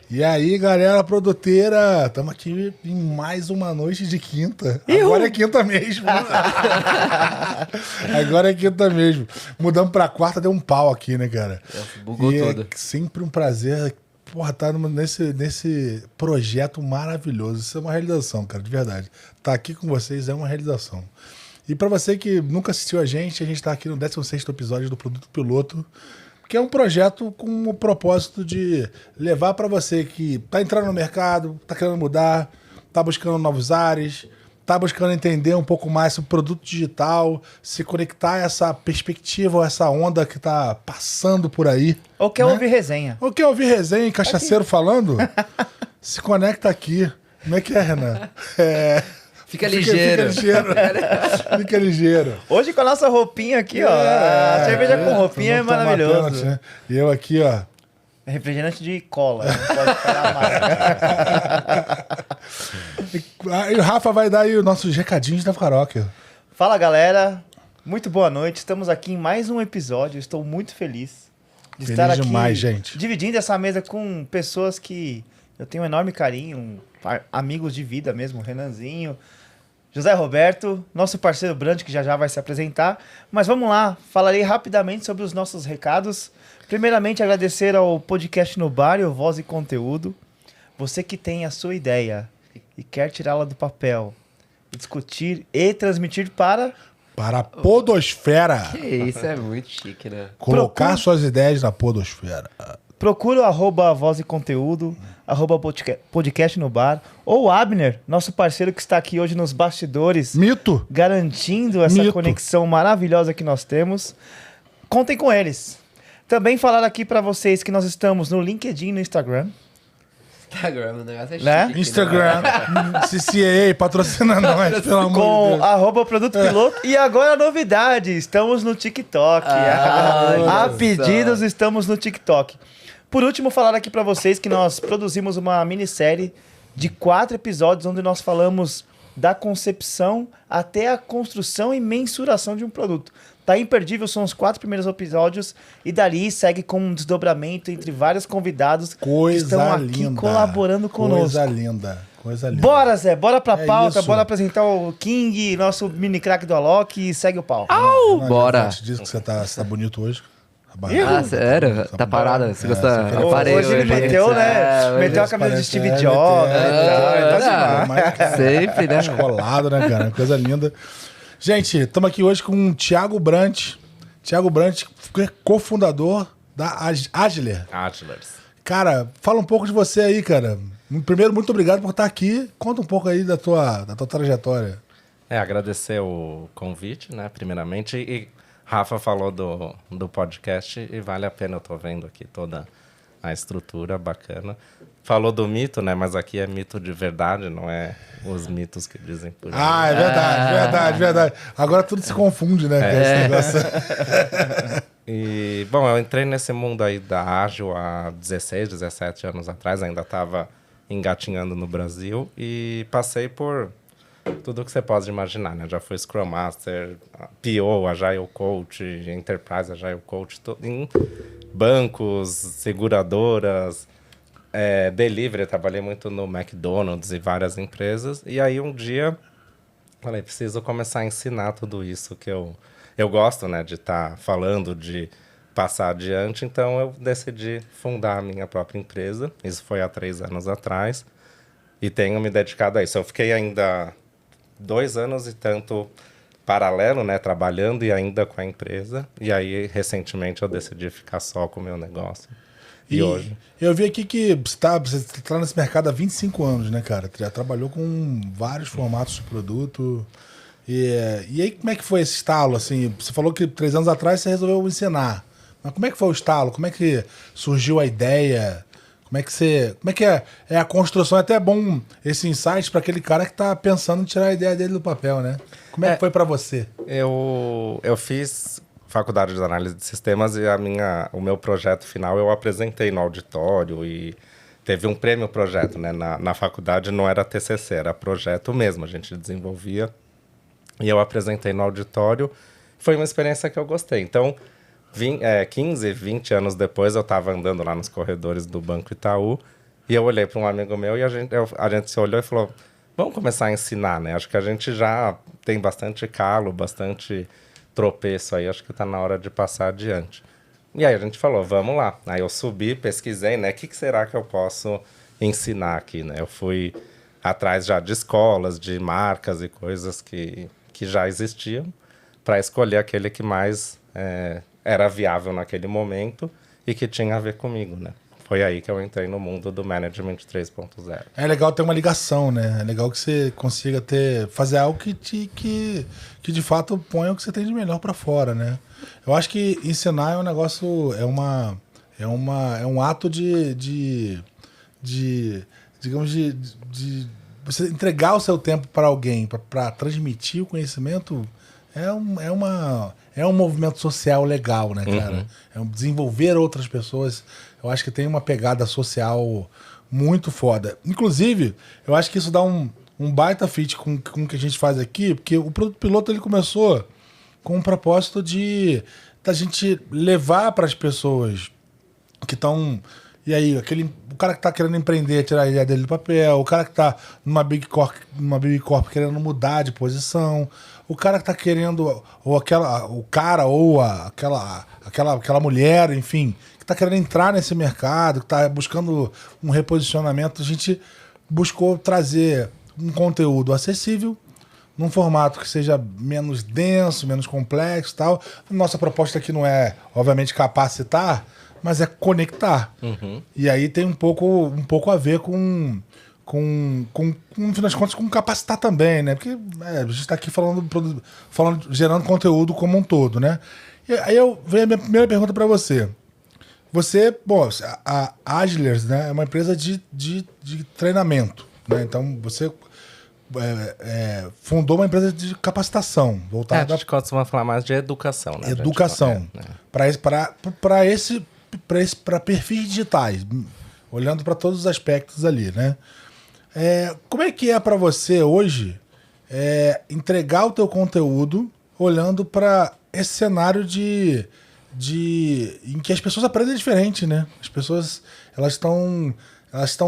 E aí, galera produteira, estamos aqui em mais uma noite de quinta. Agora é quinta mesmo. Agora é quinta mesmo. Mudamos pra quarta, deu um pau aqui, né, cara? Bugou e tudo. É sempre um prazer, porra, estar nesse projeto maravilhoso. Isso é uma realização, cara, de verdade. Estar aqui com vocês é uma realização. E pra você que nunca assistiu a gente tá aqui no 16º episódio do Produto Piloto, que é um projeto com o propósito de levar para você que tá entrando no mercado, tá querendo mudar, tá buscando novos ares, tá buscando entender um pouco mais sobre o produto digital, se conectar a essa perspectiva, essa onda que tá passando por aí. Ou quer ouvir resenha. Ou quer ouvir resenha e cachaceiro falando? Se conecta aqui. Como é que é, Renan? Fica ligeiro. Fica ligeiro. Hoje com a nossa roupinha aqui, ó. A cerveja com roupinha é Tá maravilhoso. matando, né? E eu aqui, ó. É refrigerante de cola. Não pode falar mais. E o Rafa vai dar aí os nossos recadinhos da paróquia. Fala, galera. Muito boa noite. Estamos aqui em mais um episódio. Estou muito feliz de estar aqui demais, gente. dividindo essa mesa com pessoas que eu tenho um enorme carinho, amigos de vida mesmo, Renanzinho, José Roberto, nosso parceiro Brand, que já vai se apresentar. Mas vamos lá, falarei rapidamente sobre os nossos recados. Primeiramente, agradecer ao Podcast no Bar e o Voz e Conteúdo. Você que tem a sua ideia e quer tirá-la do papel, e discutir e transmitir para a podosfera. Que isso, é muito chique, né? Colocar suas ideias na podosfera. Procura o @voz e conteúdo, @podcast no bar, ou o Abner, nosso parceiro que está aqui hoje nos bastidores. Mito. Garantindo essa conexão maravilhosa que nós temos. Contem com eles. Também falar aqui para vocês que nós estamos no LinkedIn e no Instagram. Instagram, o negócio é chique. Né? Instagram. CCA, patrocina nós, pelo amor de Com Deus. @produto piloto. E agora a novidade, estamos no TikTok. A pedidos, estamos no TikTok. Por último, falar aqui para vocês que nós produzimos uma minissérie de 4 episódios onde nós falamos da concepção até a construção e mensuração de um produto. Tá imperdível, são os 4 primeiros episódios e dali segue com um desdobramento entre vários convidados que estão aqui colaborando conosco. Coisa linda. Bora, Zé, bora pra pauta, isso. bora apresentar o King, nosso mini craque do Alok e segue o pau. Bora. Te diz que você tá bonito hoje. Ah, sério? Tá parada? Você gosta? Parei Hoje ele meteu, né? Meteu a camisa de Steve Jobs. Sempre, né? Descolado, né, cara? Coisa linda. Gente, estamos aqui hoje com o Thiago Brant. Thiago Brant, cofundador da Agler. Cara, fala um pouco de você aí, cara. Primeiro, muito obrigado por estar aqui. Conta um pouco aí da tua trajetória. Agradecer o convite, né, primeiramente. E Rafa falou do podcast e vale a pena, eu tô vendo aqui toda a estrutura bacana. Falou do mito, né, mas aqui é mito de verdade, não é os mitos que dizem por aí. Ah, é verdade. Agora tudo se confunde, né, com esse negócio. E, bom, eu entrei nesse mundo aí da Ágil há 16, 17 anos atrás, ainda estava engatinhando no Brasil e passei por tudo que você pode imaginar, né? Já fui Scrum Master, PO, Agile Coach, Enterprise Agile Coach, em bancos, seguradoras, delivery, trabalhei muito no McDonald's e várias empresas. E aí um dia falei, preciso começar a ensinar tudo isso que eu gosto, né? De estar falando, de passar adiante. Então eu decidi fundar a minha própria empresa. Isso foi há 3 anos atrás. E tenho me dedicado a isso. Eu fiquei ainda 2 anos e tanto paralelo, né, trabalhando e ainda com a empresa. E aí, recentemente, eu decidi ficar só com o meu negócio. E hoje... Eu vi aqui que você tá nesse mercado há 25 anos, né, cara? Já trabalhou com vários formatos de produto. E aí, como é que foi esse estalo, assim? Você falou que 3 anos atrás você resolveu ensinar. Mas como é que foi o estalo? Como é que surgiu a ideia? Como é que é a construção? É até bom esse insight para aquele cara que tá pensando em tirar a ideia dele do papel, né? Como é que foi para você? Eu fiz faculdade de análise de sistemas e o meu projeto final eu apresentei no auditório e teve um prêmio projeto, né? Na faculdade não era TCC, era projeto mesmo, a gente desenvolvia. E eu apresentei no auditório, foi uma experiência que eu gostei. Então, 15, 20 anos depois, eu estava andando lá nos corredores do Banco Itaú e eu olhei para um amigo meu e a gente se olhou e falou, vamos começar a ensinar, né? Acho que a gente já tem bastante calo, bastante tropeço aí, acho que está na hora de passar adiante. E aí a gente falou, vamos lá. Aí eu subi, pesquisei, né? O que será que eu posso ensinar aqui, né? Eu fui atrás já de escolas, de marcas e coisas que já existiam para escolher aquele que mais era viável naquele momento e que tinha a ver comigo, né? Foi aí que eu entrei no mundo do Management 3.0. É legal ter uma ligação, né? É legal que você consiga fazer algo que de fato ponha o que você tem de melhor para fora, né? Eu acho que ensinar é um negócio, é um ato de você entregar o seu tempo para alguém, para transmitir o conhecimento, é um movimento social legal, né, cara? É desenvolver outras pessoas. Eu acho que tem uma pegada social muito foda. Inclusive, eu acho que isso dá um baita fit com o que a gente faz aqui, porque o Produto Piloto ele começou com o propósito da gente levar para as pessoas que estão... E aí, o cara que tá querendo empreender, tirar a ideia dele do papel, o cara que tá numa Big Corp querendo mudar de posição, o cara que tá querendo, ou aquela mulher, enfim, que tá querendo entrar nesse mercado, que tá buscando um reposicionamento. A gente buscou trazer um conteúdo acessível, num formato que seja menos denso, menos complexo e tal. Nossa proposta aqui não é, obviamente, capacitar, mas é conectar. E aí tem um pouco a ver com no final das contas, com capacitar também, né? Porque a gente está aqui gerando conteúdo como um todo, né? E aí vem a minha primeira pergunta para você. A Agilers, né, é uma empresa de treinamento, né? Então, você fundou uma empresa de capacitação voltada... A gente costuma falar mais de educação, né? Educação. Para perfis digitais, olhando para todos os aspectos ali, né? Como é que é para você hoje entregar o teu conteúdo olhando para esse cenário em que as pessoas aprendem diferente, né? As pessoas elas estão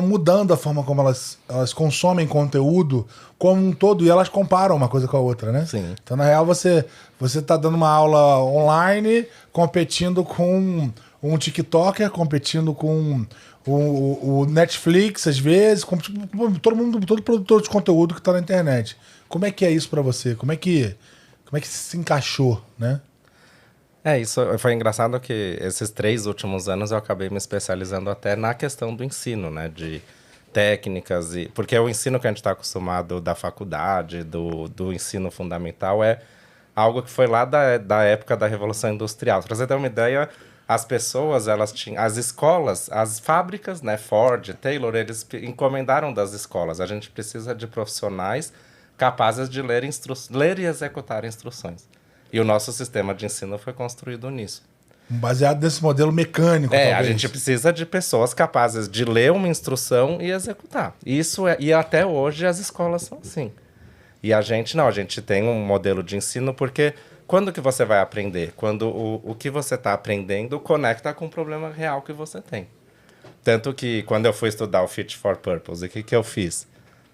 mudando a forma como elas consomem conteúdo como um todo e elas comparam uma coisa com a outra, né? Sim. Então, na real, você está dando uma aula online competindo com um TikToker, competindo com o Netflix, às vezes, com todo produtor de conteúdo que está na internet. Como é que é isso para você? Como é que se encaixou, né? Isso foi engraçado que esses 3 últimos anos eu acabei me especializando até na questão do ensino, né? De técnicas, porque o ensino que a gente está acostumado da faculdade, do ensino fundamental, é algo que foi lá da época da Revolução Industrial. Para você ter uma ideia, as pessoas, elas tinham... As escolas, as fábricas, né? Ford, Taylor, eles encomendaram das escolas. A gente precisa de profissionais capazes de ler e executar instruções. E o nosso sistema de ensino foi construído nisso. Baseado nesse modelo mecânico, talvez. A gente precisa de pessoas capazes de ler uma instrução e executar. E até hoje as escolas são assim. E a gente tem um modelo de ensino porque quando que você vai aprender? Quando o que você está aprendendo conecta com o problema real que você tem. Tanto que quando eu fui estudar o Fit for Purpose, o que eu fiz?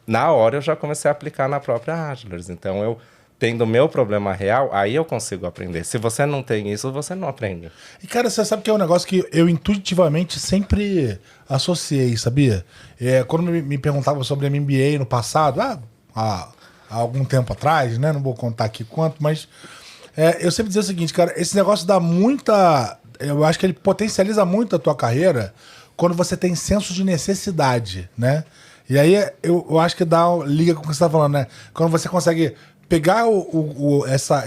Na hora eu já comecei a aplicar na própria Agilers. Então eu... tendo o meu problema real, aí eu consigo aprender. Se você não tem isso, você não aprende. E, cara, você sabe que é um negócio que eu intuitivamente sempre associei, sabia? Quando me perguntavam sobre MBA no passado, há algum tempo atrás, né? Não vou contar aqui quanto, mas eu sempre dizia o seguinte, cara, esse negócio dá muita... Eu acho que ele potencializa muito a tua carreira quando você tem senso de necessidade, né? E aí eu acho que liga com o que você tá falando, né? Quando você consegue... pegar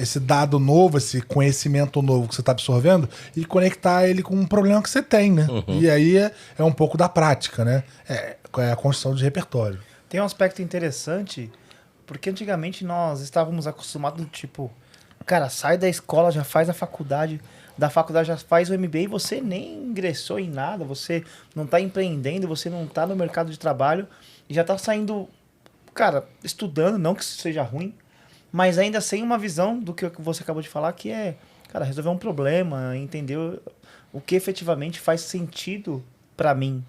esse dado novo, esse conhecimento novo que você está absorvendo e conectar ele com um problema que você tem, né? E aí é um pouco da prática, né? É a construção de repertório. Tem um aspecto interessante, porque antigamente nós estávamos acostumados, tipo, cara, sai da escola, já faz a faculdade, da faculdade já faz o MBA e você nem ingressou em nada, você não está empreendendo, você não está no mercado de trabalho e já está saindo, cara, estudando, não que isso seja ruim, mas ainda sem uma visão do que você acabou de falar, que é, cara, resolver um problema, entender o que efetivamente faz sentido para mim.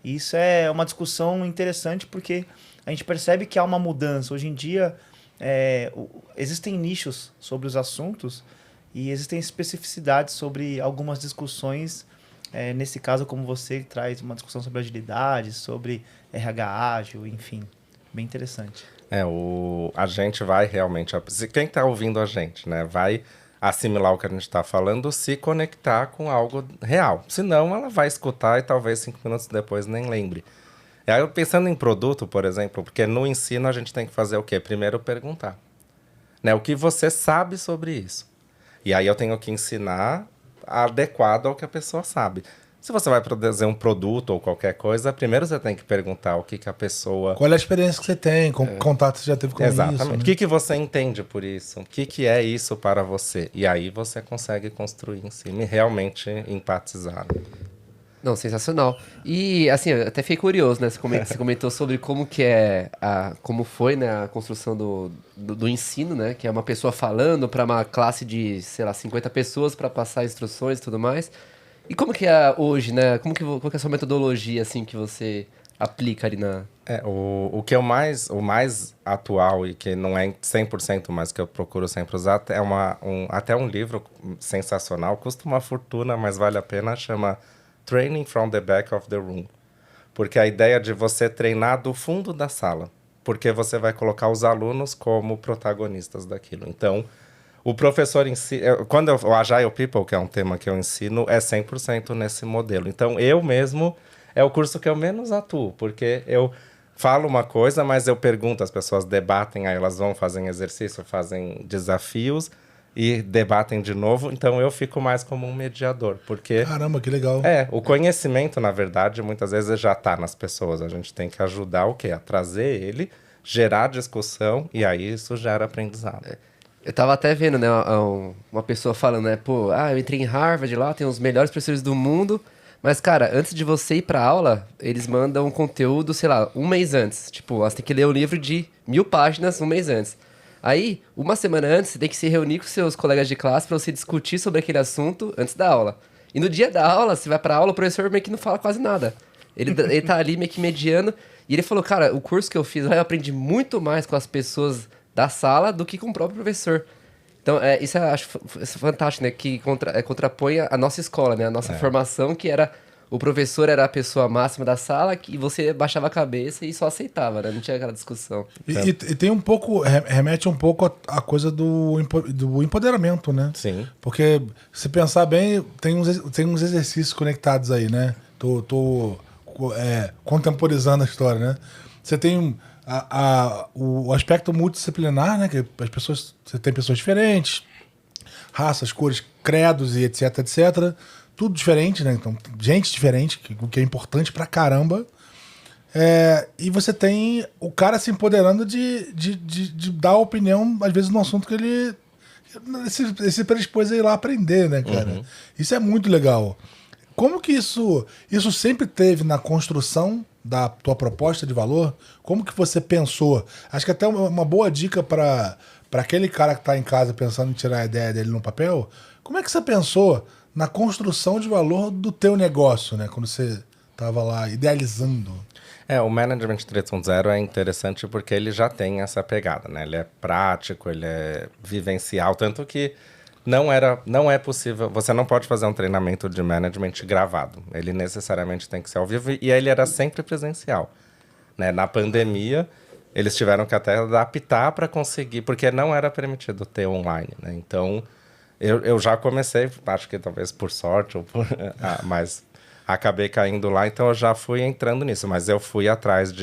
E isso é uma discussão interessante porque a gente percebe que há uma mudança. Hoje em dia, existem nichos sobre os assuntos e existem especificidades sobre algumas discussões. Nesse caso, como você traz uma discussão sobre agilidade, sobre RH ágil, enfim, bem interessante. A gente vai realmente... Quem está ouvindo a gente, né, vai assimilar o que a gente está falando, se conectar com algo real. Senão, ela vai escutar e talvez 5 minutos depois nem lembre. E aí, pensando em produto, por exemplo, porque no ensino a gente tem que fazer o quê? Primeiro perguntar. Né, o que você sabe sobre isso? E aí eu tenho que ensinar adequado ao que a pessoa sabe. Se você vai produzir um produto ou qualquer coisa, primeiro você tem que perguntar o que a pessoa... Qual é a experiência que você tem, contato você já teve com Exatamente. isso. Né? O que você entende por isso? O que é isso para você? E aí você consegue construir em cima e realmente empatizar. Não, sensacional. E, assim, eu até fiquei curioso, né? Você comentou sobre como que como foi, né, a construção do ensino, né? Que é uma pessoa falando para uma classe de, sei lá, 50 pessoas para passar instruções e tudo mais. E como que é hoje, né? Qual que é a sua metodologia, assim, que você aplica ali na... O que o mais atual e que não é 100%, mas que eu procuro sempre usar, é até um livro sensacional, custa uma fortuna, mas vale a pena, chama Training from the Back of the Room. Porque a ideia de você treinar do fundo da sala, porque você vai colocar os alunos como protagonistas daquilo. Então, o professor em si, o Agile People, que é um tema que eu ensino, é 100% nesse modelo. Então, eu mesmo, é o curso que eu menos atuo, porque eu falo uma coisa, mas eu pergunto, as pessoas debatem, aí elas vão, fazem exercício, fazem desafios e debatem de novo. Então, eu fico mais como um mediador, porque... Caramba, que legal. O conhecimento, na verdade, muitas vezes já está nas pessoas. A gente tem que ajudar o quê? A trazer ele, gerar discussão, e aí isso gera aprendizado. Eu tava até vendo, né, uma pessoa falando, né, pô, eu entrei em Harvard lá, tem os melhores professores do mundo, mas, cara, antes de você ir pra aula, eles mandam um conteúdo, sei lá, um mês antes. Tipo, você tem que ler um livro de 1000 páginas um mês antes. Aí, uma semana antes, você tem que se reunir com seus colegas de classe pra você discutir sobre aquele assunto antes da aula. E no dia da aula, você vai pra aula, o professor meio que não fala quase nada. Ele tá ali meio que mediando, e ele falou, cara, o curso que eu fiz lá, eu aprendi muito mais com as pessoas da sala do que com o próprio professor. Então, isso eu acho fantástico, né? Que contrapõe a nossa escola, né? A nossa formação, que era... O professor era a pessoa máxima da sala e você baixava a cabeça e só aceitava, né? Não tinha aquela discussão. E tem um pouco... Remete um pouco à coisa do empoderamento, né? Sim. Porque, se pensar bem, tem uns exercícios conectados aí, né? Tô contemporizando a história, né? Você tem... o aspecto multidisciplinar, né? Que você tem pessoas diferentes, raças, cores, credos e etc, etc. Tudo diferente, né? Então, gente diferente, o que é importante pra caramba. E você tem o cara se empoderando de dar opinião, às vezes, num assunto que ele se predispôs a ir lá aprender, né, cara? Uhum. Isso é muito legal. Como que isso sempre teve na construção da tua proposta de valor? Como que você pensou? Acho que até uma boa dica para aquele cara que está em casa pensando em tirar a ideia dele no papel. Como é que você pensou na construção de valor do teu negócio, né? Quando você estava lá idealizando. O Management 3.0 é interessante porque ele já tem essa pegada, né? Ele é prático, ele é vivencial, tanto que não é possível, você não pode fazer um treinamento de management gravado. Ele necessariamente tem que ser ao vivo e ele era sempre presencial. Né? Na pandemia, eles tiveram que até adaptar para conseguir, porque não era permitido ter online. Né? Então, eu já comecei, acho que talvez por sorte, mas acabei caindo lá, então eu já fui entrando nisso. Mas eu fui atrás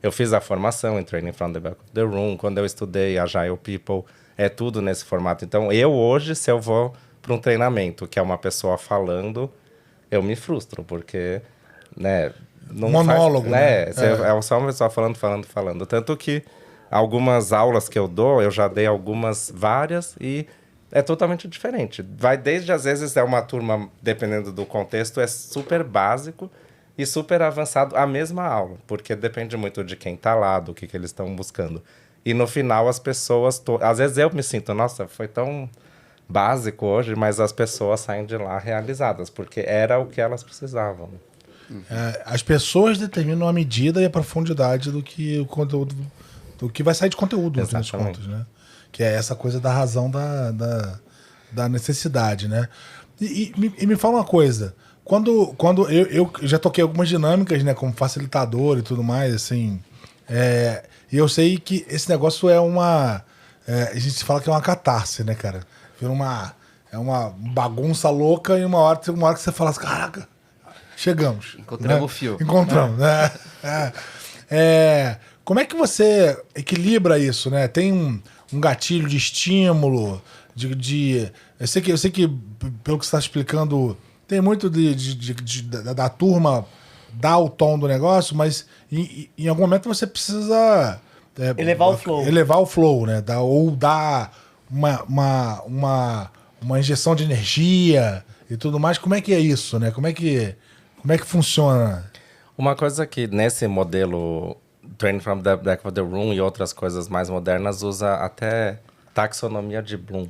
eu fiz a formação em Training from the Back of the Room, quando eu estudei Agile People, é tudo nesse formato. Então, hoje, se eu vou para um treinamento que é uma pessoa falando, eu me frustro, porque, né... Monólogo, né? É só uma pessoa falando. Tanto que algumas aulas que eu dou, eu já dei várias, e é totalmente diferente. Vai desde, às vezes, uma turma, dependendo do contexto, é super básico e super avançado a mesma aula, porque depende muito de quem tá lá, do que eles estão buscando. E no final as pessoas... Às vezes eu me sinto, nossa, foi tão básico hoje, mas as pessoas saem de lá realizadas, porque era o que elas precisavam. As pessoas determinam a medida e a profundidade do que o conteúdo, do que vai sair de conteúdo, no fim das Exatamente. contas, né? Que é essa coisa da razão da necessidade, né? E me fala uma coisa. Quando eu já toquei algumas dinâmicas, né, como facilitador e tudo mais, assim, e eu sei que esse negócio a gente fala que é uma catarse, né, cara? Vira uma bagunça louca e uma hora que você fala assim, caraca, chegamos. Encontramos né? o fio. Encontramos, né? Como é que você equilibra isso, né? Tem um gatilho de estímulo, eu sei que, pelo que você está explicando, tem muito da turma dar o tom do negócio, mas em algum momento você precisa... Elevar o flow. Elevar o flow, né? Ou dar uma injeção de energia e tudo mais. Como é que é isso, né? Como é que funciona? Uma coisa que nesse modelo Training from the Back of the Room e outras coisas mais modernas usa até taxonomia de Bloom,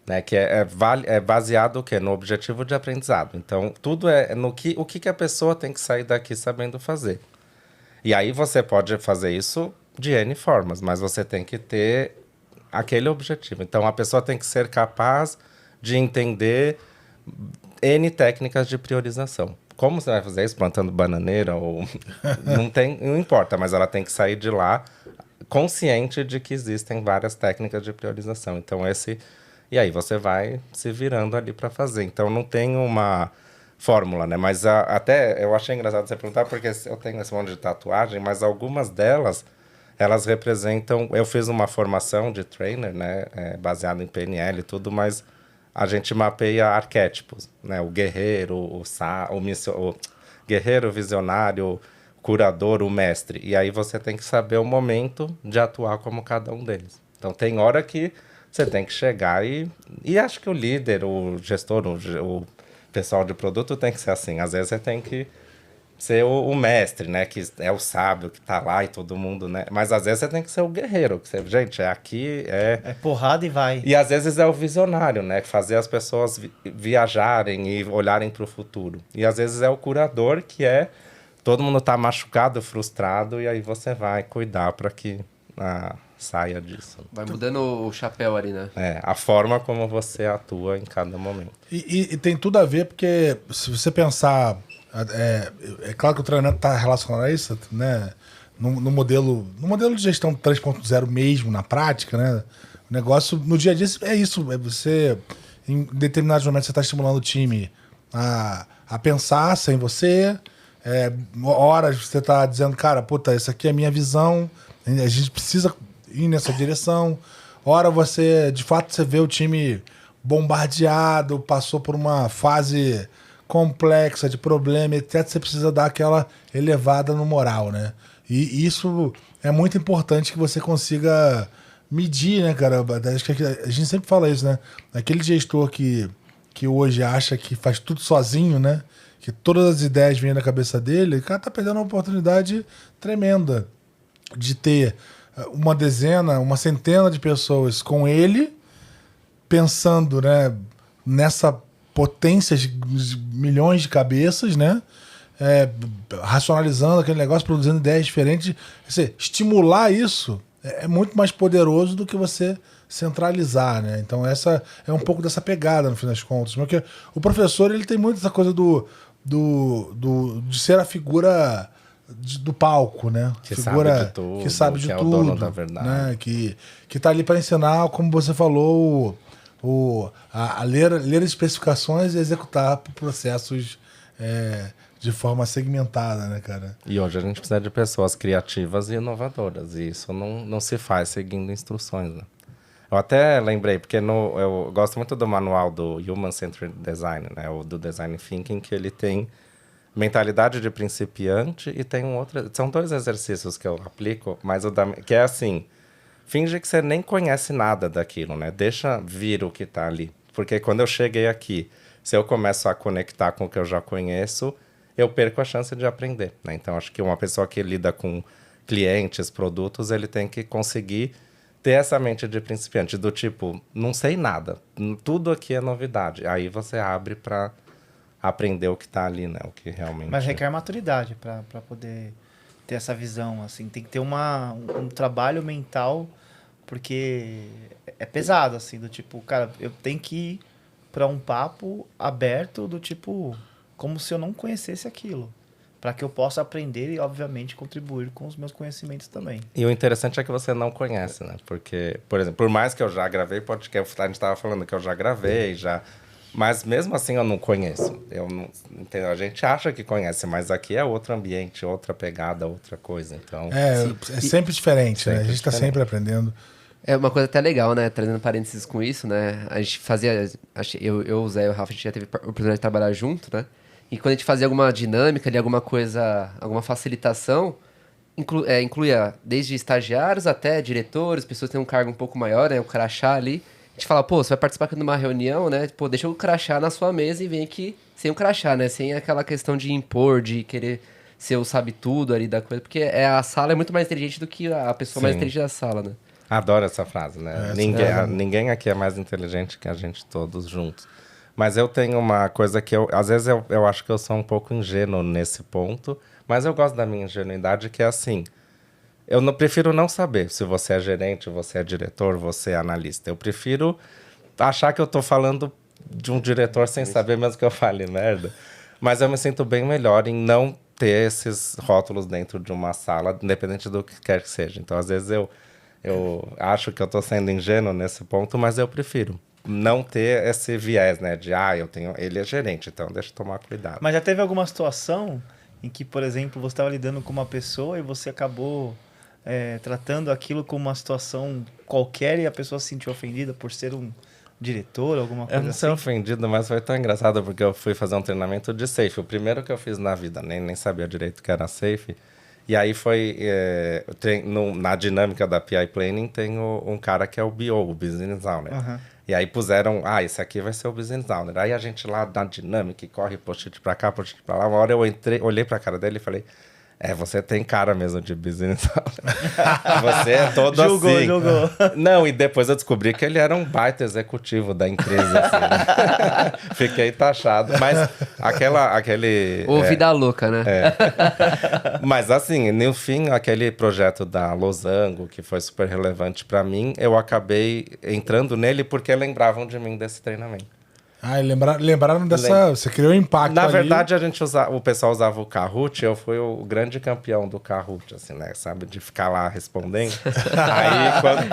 né? Que é baseado o quê? No objetivo de aprendizado. Então, tudo é o que a pessoa tem que sair daqui sabendo fazer. E aí você pode fazer isso de N formas, mas você tem que ter aquele objetivo. Então, a pessoa tem que ser capaz de entender N técnicas de priorização. Como você vai fazer isso? Plantando bananeira? Ou... não importa, mas ela tem que sair de lá consciente de que existem várias técnicas de priorização. Então, e aí você vai se virando ali para fazer. Então, não tem uma fórmula, né? Mas até eu achei engraçado você perguntar, porque eu tenho esse monte de tatuagem, mas algumas delas, elas representam... Eu fiz uma formação de trainer, né? Baseado em PNL e tudo, mas a gente mapeia arquétipos, né? O guerreiro, o guerreiro, o visionário, o curador, o mestre. E aí você tem que saber o momento de atuar como cada um deles. Então, tem hora que você tem que chegar e acho que o líder, o gestor, o pessoal de produto tem que ser assim. Às vezes você tem que ser o mestre, né? Que é o sábio que tá lá e todo mundo, né? Mas às vezes você tem que ser o guerreiro. Que você, gente, aqui É porrada e vai. E às vezes é o visionário, né? Fazer as pessoas viajarem e olharem para o futuro. E às vezes é o curador, que todo mundo tá machucado, frustrado, e aí você vai cuidar para que saia disso. Vai mudando o chapéu ali, né? A forma como você atua em cada momento. E tem tudo a ver, porque se você pensar... É claro que o treinamento está relacionado a isso, né? No modelo de gestão 3.0 mesmo, na prática, né? O negócio, no dia a dia, é isso. É você, em determinados momentos, você está estimulando o time a pensar sem você. Horas você está dizendo, cara, puta, essa aqui é a minha visão, a gente precisa ir nessa direção. Hora você, de fato, você vê o time bombardeado, passou por uma fase complexa de problema, etc. Você precisa dar aquela elevada no moral, né? E isso é muito importante que você consiga medir, né, cara? Acho que a gente sempre fala isso, né? Aquele gestor que hoje acha que faz tudo sozinho, né? Que todas as ideias vêm na cabeça dele, o cara tá perdendo uma oportunidade tremenda de ter uma dezena, uma centena de pessoas com ele pensando, né, nessa potência de milhões de cabeças, né? Racionalizando aquele negócio, produzindo ideias diferentes. Estimular isso é muito mais poderoso do que você centralizar, né? Então essa é um pouco dessa pegada, no fim das contas. Porque o professor, ele tem muito essa coisa de ser a figura do palco, né? Que figura sabe de tudo, que sabe de que é o tudo, dono da verdade. né? Que tá ali para ensinar, como você falou, a ler especificações e executar processos de forma segmentada, né, cara? E hoje a gente precisa de pessoas criativas e inovadoras, e isso não se faz seguindo instruções, né? Eu até lembrei, porque eu gosto muito do manual do Human Centered Design, né, ou do Design Thinking, que ele tem mentalidade de principiante e tem um outro... São 2 exercícios que eu aplico, mas que é assim... Finge que você nem conhece nada daquilo, né? Deixa vir o que tá ali. Porque quando eu cheguei aqui, se eu começo a conectar com o que eu já conheço, eu perco a chance de aprender, né? Então, acho que uma pessoa que lida com clientes, produtos, ele tem que conseguir ter essa mente de principiante, do tipo, não sei nada, tudo aqui é novidade. Aí você abre pra aprender o que tá ali, né? O que realmente... Mas requer maturidade pra poder ter essa visão, assim. Tem que ter um trabalho mental, porque é pesado, assim, do tipo, cara, eu tenho que ir pra um papo aberto, do tipo, como se eu não conhecesse aquilo. Para que eu possa aprender e, obviamente, contribuir com os meus conhecimentos também. E o interessante é que você não conhece, né? Porque, por exemplo, por mais que eu já gravei podcast, a gente estava falando que eu já gravei, já... Mas mesmo assim eu não conheço. Eu não, entendeu? A gente acha que conhece, mas aqui é outro ambiente, outra pegada, outra coisa. Então, É sempre diferente, né? A Sempre gente tá diferente. sempre aprendendo. É uma coisa até legal, né? Trazendo parênteses com isso, né? A gente fazia... Eu, o Zé e o Rafa, a gente já teve a oportunidade de trabalhar junto, né? E quando a gente fazia alguma dinâmica ali, alguma coisa, alguma facilitação, incluía desde estagiários até diretores, pessoas que têm um cargo um pouco maior, né? O crachá ali. A gente fala, pô, você vai participar aqui de uma reunião, né? Pô, deixa o crachá na sua mesa e vem aqui sem o crachá, né? Sem aquela questão de impor, de querer ser o sabe-tudo ali da coisa. Porque a sala é muito mais inteligente do que a pessoa mais Sim. inteligente da sala, né? adoro essa frase, né? Ninguém aqui é mais inteligente que a gente todos juntos. Mas eu tenho uma coisa que às vezes eu acho que eu sou um pouco ingênuo nesse ponto, mas eu gosto da minha ingenuidade, que é assim, eu não, prefiro não saber se você é gerente, você é diretor, você é analista. Eu prefiro achar que eu tô falando de um diretor sem saber, mesmo que eu fale merda. Mas eu me sinto bem melhor em não ter esses rótulos dentro de uma sala, independente do que quer que seja. Então, às vezes, eu acho que eu tô sendo ingênuo nesse ponto, mas eu prefiro não ter esse viés, né? De, ele é gerente, então deixa eu tomar cuidado. Mas já teve alguma situação em que, por exemplo, você estava lidando com uma pessoa e você acabou tratando aquilo como uma situação qualquer e a pessoa se sentiu ofendida por ser um diretor, alguma coisa Eu não assim? sei ofendido, mas foi tão engraçado porque eu fui fazer um treinamento de safe. O primeiro que eu fiz na vida, nem sabia direito que era safe. E aí foi... na dinâmica da PI Planning tem um cara que é o BO, o Business Owner. Uhum. E aí puseram, esse aqui vai ser o Business Owner. Aí a gente lá na dinâmica, corre post-it pra cá, post-it pra lá. Uma hora eu olhei pra cara dele e falei... você tem cara mesmo de business owner. Você é todo assim. Julgou. Não, e depois eu descobri que ele era um baita executivo da empresa. Assim, né? Fiquei taxado. Mas aquele... Ou vida louca, né? Mas assim, no fim, aquele projeto da Losango, que foi super relevante pra mim, eu acabei entrando nele porque lembravam de mim desse treinamento. Lembraram dessa... Você criou um impacto Na ali. verdade, o pessoal usava o Kahoot, eu fui o grande campeão do Kahoot, assim, né? Sabe? De ficar lá respondendo. Aí,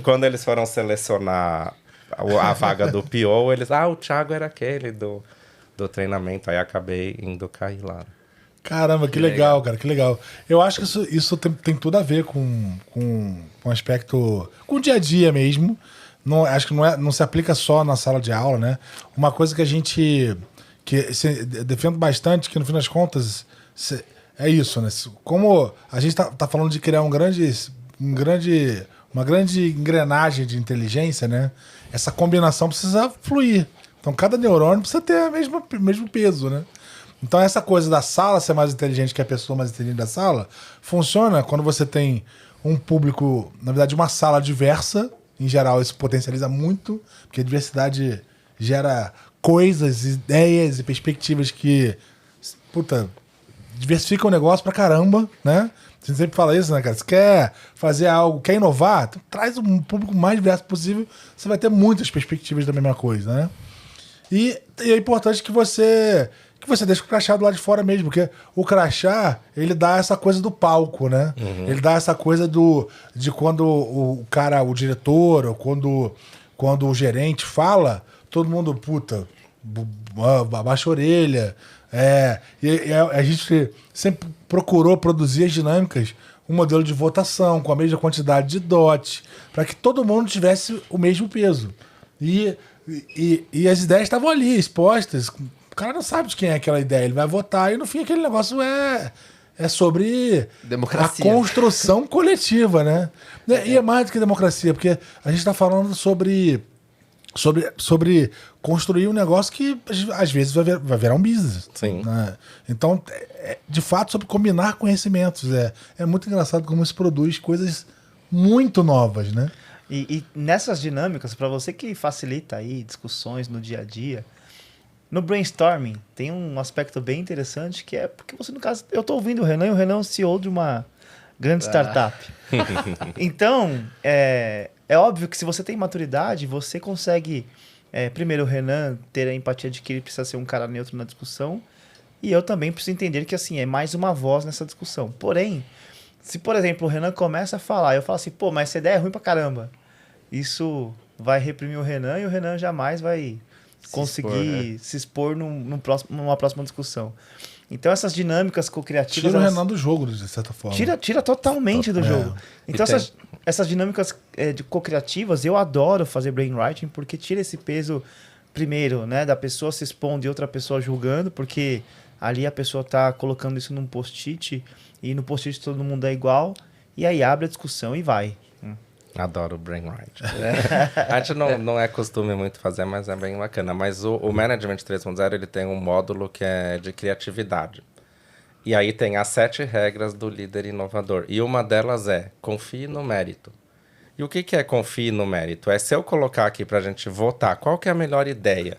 quando eles foram selecionar a vaga do PO, eles... o Thiago era aquele do treinamento. Aí acabei indo cair lá. Caramba, que legal, cara, que legal. Eu acho que isso tem tudo a ver com um aspecto... com o dia a dia mesmo. Não, acho que não se aplica só na sala de aula, né? Uma coisa que a gente defende bastante, que no fim das contas é isso, né? Como a gente tá falando de criar uma grande engrenagem de inteligência, né? Essa combinação precisa fluir. Então cada neurônio precisa ter o mesmo peso, né? Então essa coisa da sala ser mais inteligente que a pessoa mais inteligente da sala funciona quando você tem um público, na verdade, uma sala diversa. Em geral, isso potencializa muito, porque a diversidade gera coisas, ideias e perspectivas que, diversificam o negócio pra caramba, né? A gente sempre fala isso, né, cara? Se quer fazer algo, quer inovar, então traz um público mais diverso possível, você vai ter muitas perspectivas da mesma coisa, né? E é importante que você deixa o crachá do lado de fora mesmo, porque o crachá, ele dá essa coisa do palco, né? Uhum. Ele dá essa coisa de quando o diretor, ou quando o gerente fala, todo mundo, abaixa a orelha. E a gente sempre procurou produzir as dinâmicas, um modelo de votação, com a mesma quantidade de dots, para que todo mundo tivesse o mesmo peso. E as ideias estavam ali, expostas. O cara não sabe de quem é aquela ideia, ele vai votar e no fim aquele negócio é sobre democracia. A construção coletiva, né? E é mais do que democracia, porque a gente está falando sobre construir um negócio que às vezes vai virar um business. Sim. Né? Então, de fato, sobre combinar conhecimentos. É muito engraçado como isso produz coisas muito novas, né? E nessas dinâmicas, para você que facilita aí discussões no dia a dia, no brainstorming tem um aspecto bem interessante que é porque você, no caso, eu tô ouvindo o Renan e o Renan é o CEO de uma grande startup. Então, é óbvio que se você tem maturidade, você consegue, primeiro, o Renan ter a empatia de que ele precisa ser um cara neutro na discussão, e eu também preciso entender que, assim, é mais uma voz nessa discussão. Porém, se, por exemplo, o Renan começa a falar, eu falo assim, pô, mas essa ideia é ruim pra caramba. Isso vai reprimir o Renan e o Renan jamais vai conseguir se expor numa próxima discussão. Então, essas dinâmicas co-criativas... Tira o Renan do jogo, de certa forma. Tira totalmente do jogo. Então, essas dinâmicas de co-criativas, eu adoro fazer brainwriting, porque tira esse peso, primeiro, né, da pessoa se expondo e outra pessoa julgando, porque ali a pessoa está colocando isso num post-it, e no post-it todo mundo é igual, e aí abre a discussão e vai. Adoro o brainwriting. A gente não é costume muito fazer, mas é bem bacana. Mas o Management 3.0, ele tem um módulo que é de criatividade. E aí tem as 7 regras do líder inovador. E uma delas é, confie no mérito. E o que é confie no mérito? É se eu colocar aqui pra gente votar, qual que é a melhor ideia?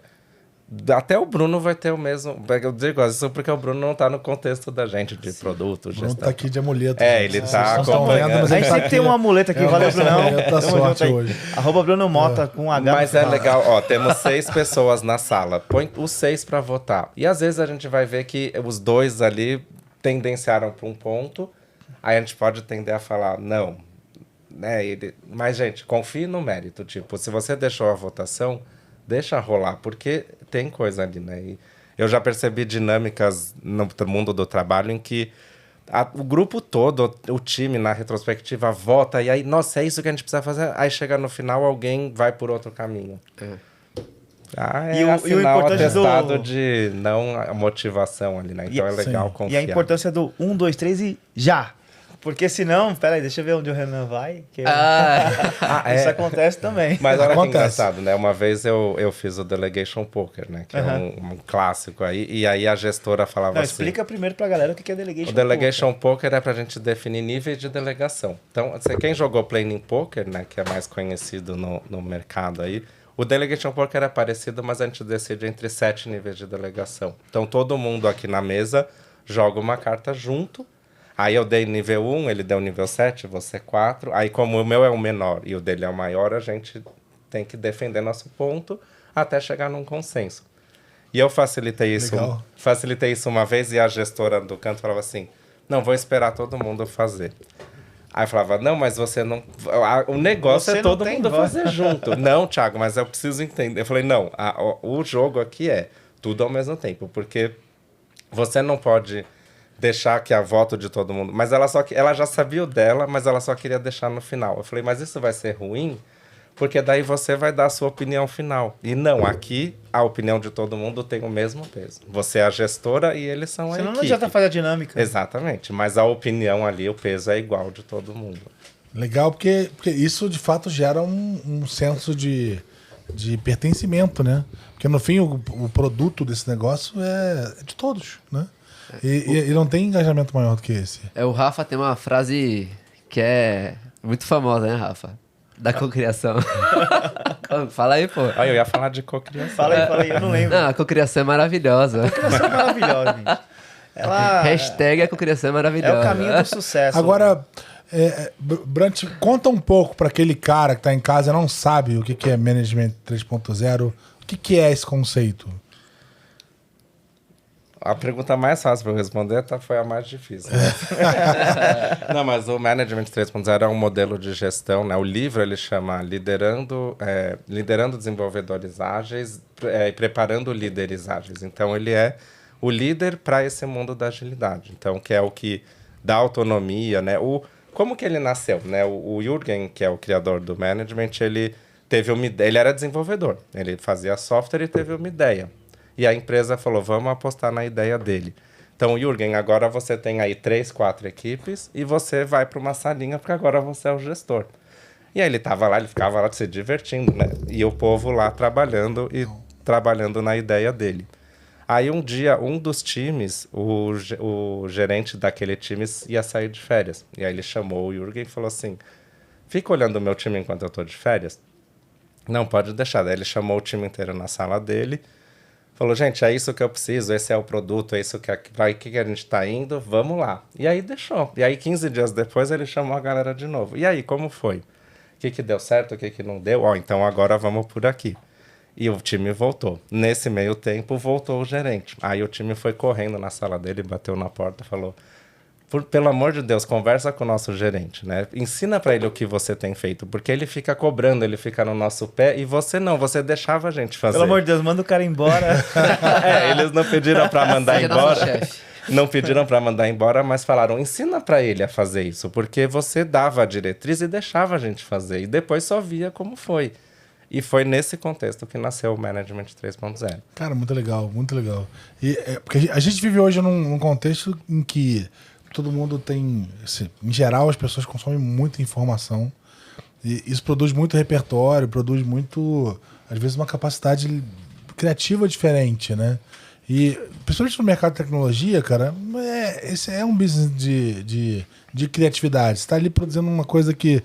Até o Bruno vai ter o mesmo... Eu digo isso porque o Bruno não tá no contexto da gente de produto, O Bruno gestão. tá aqui de amuleto. Ele tá acompanhando. A gente sempre tem um amuleto aqui, valeu, Brunão. Da sorte hoje. @Bruno Mota com H. Mas é legal, ó, temos 6 pessoas na sala. Põe os 6 para votar. E às vezes a gente vai ver que os 2 ali tendenciaram para um ponto, aí a gente pode tender a falar, não. Né? Mas, gente, confie no mérito. Tipo, se você deixou a votação, deixa rolar, porque tem coisa ali, né? E eu já percebi dinâmicas no mundo do trabalho em que o grupo todo, o time na retrospectiva vota e aí, nossa, é isso que a gente precisa fazer. Aí chega no final, alguém vai por outro caminho. E o assinar o importante atestado de não motivação ali, né? Então é legal confiar. E a importância do 1, 2, 3 e já. Porque senão, peraí, deixa eu ver onde o Renan vai. Que isso acontece também. Mas olha que Acontece. engraçado, né? Uma vez eu fiz o Delegation Poker, né? Que é um clássico aí. E aí a gestora falava Não, assim... explica primeiro pra galera o que é Delegation O Delegation Poker é pra gente definir níveis de delegação. Então, quem jogou Playing Poker, né? Que é mais conhecido no mercado aí... O Delegation Poker é parecido, mas a gente decide entre 7 níveis de delegação. Então, todo mundo aqui na mesa joga uma carta junto. Aí eu dei nível 1, ele deu nível 7, você 4. Aí como o meu é o menor e o dele é o maior, a gente tem que defender nosso ponto até chegar num consenso. E eu facilitei isso uma vez e a gestora do canto falava assim, não, vou esperar todo mundo fazer. Aí eu falava, não, mas você não... O negócio Você é todo não tem mundo voz. fazer junto. Não, Thiago, mas eu preciso entender. Eu falei, não, o jogo aqui é tudo ao mesmo tempo, porque você não pode... deixar que a voto de todo mundo... Mas ela já sabia o dela, mas ela só queria deixar no final. Eu falei, mas isso vai ser ruim? Porque daí você vai dar a sua opinião final. E não, aqui a opinião de todo mundo tem o mesmo peso. Você é a gestora e eles são a Senão não equipe. adianta fazer a dinâmica. Exatamente, mas a opinião ali, o peso é igual de todo mundo. Legal, porque isso de fato gera um senso de pertencimento, né? Porque no fim o produto desse negócio é de todos, né? E não tem engajamento maior do que esse. O Rafa tem uma frase que é muito famosa, né, Rafa? Da cocriação. Fala aí, pô. Eu ia falar de cocriação. Fala aí, eu não lembro. Não, a cocriação é maravilhosa. A cocriação é maravilhosa, gente. Hashtag a cocriação é É maravilhosa. o caminho do sucesso. Agora, Brant, conta um pouco para aquele cara que tá em casa e não sabe o que é Management 3.0. O que é esse conceito? A pergunta mais fácil para eu responder foi a mais difícil. Não, mas o Management 3.0 é um modelo de gestão, né? O livro ele chama Liderando Desenvolvedores Ágeis e Preparando Líderes Ágeis. Então, ele é o líder para esse mundo da agilidade. Então, que é o que dá autonomia, né? Como que ele nasceu, né? O Jürgen, que é o criador do Management, ele era desenvolvedor. Ele fazia software e teve uma ideia. E a empresa falou, vamos apostar na ideia dele. Então, Jürgen, agora você tem aí 3, 4 equipes e você vai para uma salinha porque agora você é o gestor. E aí ele ficava lá se divertindo, né? E o povo lá trabalhando na ideia dele. Aí um dia, um dos times, o gerente daquele time ia sair de férias. E aí ele chamou o Jürgen e falou assim, fica olhando o meu time enquanto eu tô de férias? Não, pode deixar. Daí ele chamou o time inteiro na sala dele, falou, gente, é isso que eu preciso, esse é o produto, é isso que para que a gente tá indo, vamos lá. E aí deixou. E aí 15 dias depois ele chamou a galera de novo. E aí, como foi? O que deu certo, o que não deu? Ó, então agora vamos por aqui. E o time voltou. Nesse meio tempo, voltou o gerente. Aí o time foi correndo na sala dele, bateu na porta e falou, pelo amor de Deus, conversa com o nosso gerente, né? Ensina pra ele o que você tem feito, porque ele fica cobrando, ele fica no nosso pé, e você não, você deixava a gente fazer. Pelo amor de Deus, manda o cara embora. Eles não pediram pra mandar Seja nosso embora. chefe. Não pediram pra mandar embora, mas falaram, ensina pra ele a fazer isso, porque você dava a diretriz e deixava a gente fazer, e depois só via como foi. E foi nesse contexto que nasceu o Management 3.0. Cara, muito legal, muito legal. E, porque a gente vive hoje num contexto em que todo mundo tem... Assim, em geral, as pessoas consomem muita informação. E isso produz muito repertório, produz muito... Às vezes, uma capacidade criativa diferente, né? E, principalmente no mercado de tecnologia, cara, esse é um business de criatividade. Você está ali produzindo uma coisa que...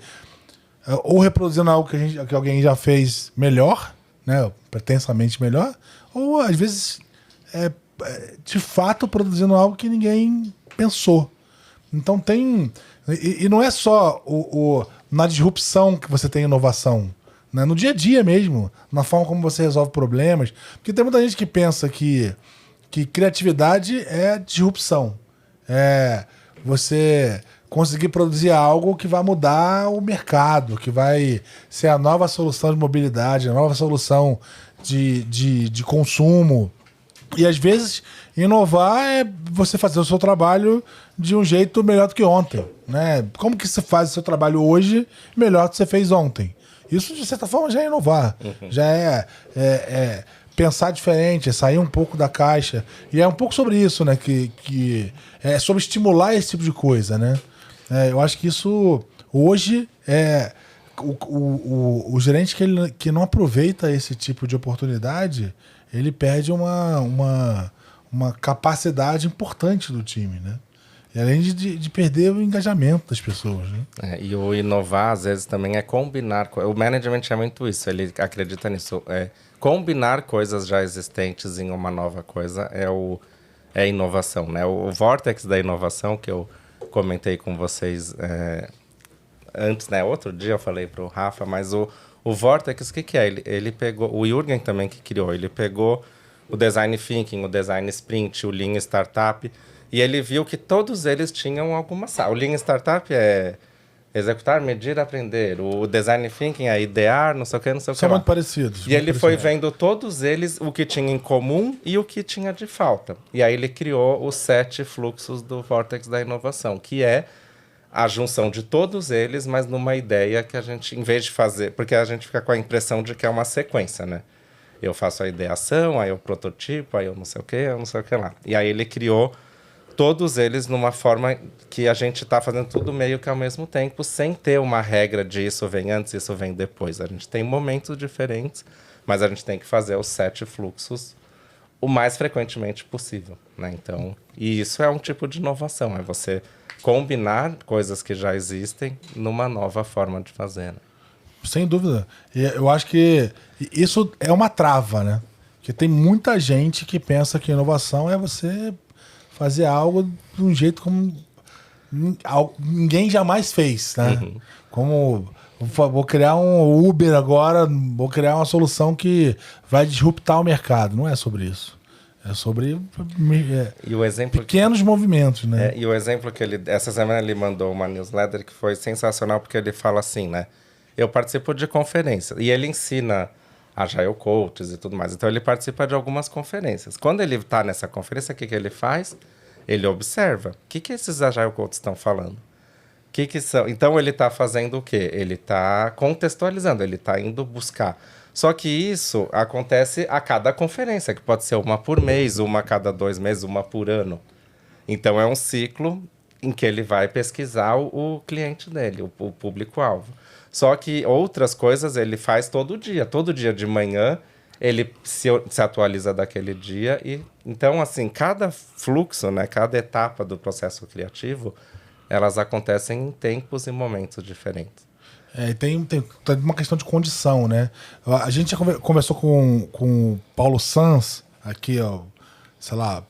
Ou reproduzindo algo que alguém já fez melhor, né? Pretensamente melhor. Ou, às vezes, de fato, produzindo algo que ninguém pensou. Então tem... E não é só na disrupção que você tem inovação, né? No dia a dia mesmo, na forma como você resolve problemas. Porque tem muita gente que pensa que criatividade é disrupção. É você conseguir produzir algo que vai mudar o mercado, que vai ser a nova solução de mobilidade, a nova solução de consumo. E às vezes inovar é você fazer o seu trabalho de um jeito melhor do que ontem, né? Como que você faz o seu trabalho hoje melhor do que você fez ontem? Isso, de certa forma, já é inovar. Já é pensar diferente, é sair um pouco da caixa. E é um pouco sobre isso, né? Que é sobre estimular esse tipo de coisa, né? Eu acho que isso, hoje, o gerente que não aproveita esse tipo de oportunidade, ele perde uma capacidade importante do time, né? E além de perder o engajamento das pessoas, né? E o inovar, às vezes, também é combinar. O management é muito isso, ele acredita nisso. Combinar coisas já existentes em uma nova coisa é inovação, né? O vórtex da inovação que eu comentei com vocês antes, né? Outro dia eu falei para o Rafa, mas o vórtex, o que é? Ele pegou, o Jürgen também que criou, ele pegou o Design Thinking, o Design Sprint, o Lean Startup, e ele viu que todos eles tinham alguma... O Lean Startup é executar, medir, aprender. O Design Thinking é idear, não sei o que, não sei o que. São muito parecidos. E ele foi vendo todos eles, o que tinha em comum e o que tinha de falta. E aí ele criou os 7 fluxos do Vórtex da Inovação, que é a junção de todos eles, mas numa ideia que a gente, em vez de fazer... Porque a gente fica com a impressão de que é uma sequência, né? Eu faço a ideação, aí eu prototipo, aí eu não sei o que, eu não sei o que lá. E aí ele criou todos eles numa forma que a gente está fazendo tudo meio que ao mesmo tempo, sem ter uma regra de isso vem antes, isso vem depois. A gente tem momentos diferentes, mas a gente tem que fazer os 7 fluxos o mais frequentemente possível, né? Então, e isso é um tipo de inovação, é você combinar coisas que já existem numa nova forma de fazer, né? Sem dúvida. E eu acho que isso é uma trava, né? Porque tem muita gente que pensa que inovação é você fazer algo de um jeito como ninguém jamais fez, né? Como vou criar um Uber agora, vou criar uma solução que vai disruptar o mercado. Não é sobre isso. É sobre E o exemplo pequenos movimentos, né? E o exemplo que essa semana ele mandou uma newsletter que foi sensacional, porque ele fala assim, né? Eu participo de conferências e ele ensina Agile Coaches e tudo mais. Então, ele participa de algumas conferências. Quando ele está nessa conferência, o que ele faz? Ele observa. O que esses Agile Coaches estão falando? Que são? Então, ele está fazendo o quê? Ele está contextualizando, ele está indo buscar. Só que isso acontece a cada conferência, que pode ser uma por mês, uma a cada 2 meses, uma por ano. Então, é um ciclo em que ele vai pesquisar o cliente dele, o público-alvo. Só que outras coisas ele faz todo dia de manhã ele se atualiza daquele dia. Então, assim, cada fluxo, né, cada etapa do processo criativo, elas acontecem em tempos e momentos diferentes. Tem uma questão de condição, né? A gente já conversou com o Paulo Sanz, aqui, ó, sei lá,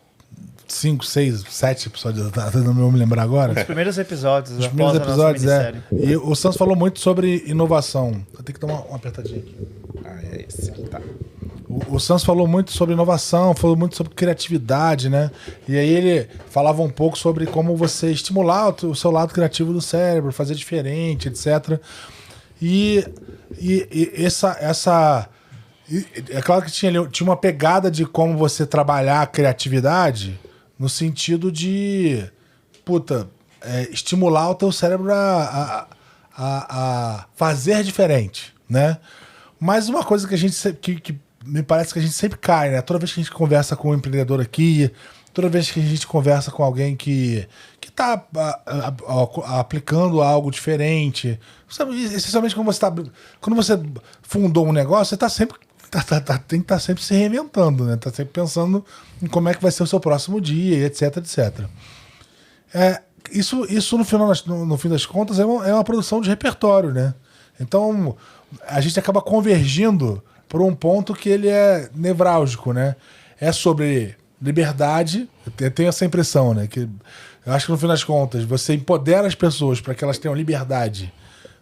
5, 6, 7 episódios, não vou me lembrar agora. Os primeiros episódios. Os primeiros episódios, E o Sanz falou muito sobre inovação. Eu tenho que dar uma apertadinha aqui. É esse, tá. O Sanz falou muito sobre inovação, falou muito sobre criatividade, né? E aí ele falava um pouco sobre como você estimular o seu lado criativo do cérebro, fazer diferente, etc. E é claro que tinha uma pegada de como você trabalhar a criatividade no sentido de estimular o teu cérebro a fazer diferente, né? Mas uma coisa que a gente que me parece que a gente sempre cai, né? Toda vez que a gente conversa com um empreendedor aqui, toda vez que a gente conversa com alguém que está aplicando algo diferente, essencialmente quando você fundou um negócio, você está sempre tem que estar sempre se reinventando, né? Tá sempre pensando em como é que vai ser o seu próximo dia, etc, etc. Isso no fim das contas é uma produção de repertório, né? Então a gente acaba convergindo por um ponto que ele é nevrálgico, né? É sobre liberdade. Eu tenho essa impressão, né? Que eu acho que no fim das contas você empodera as pessoas para que elas tenham liberdade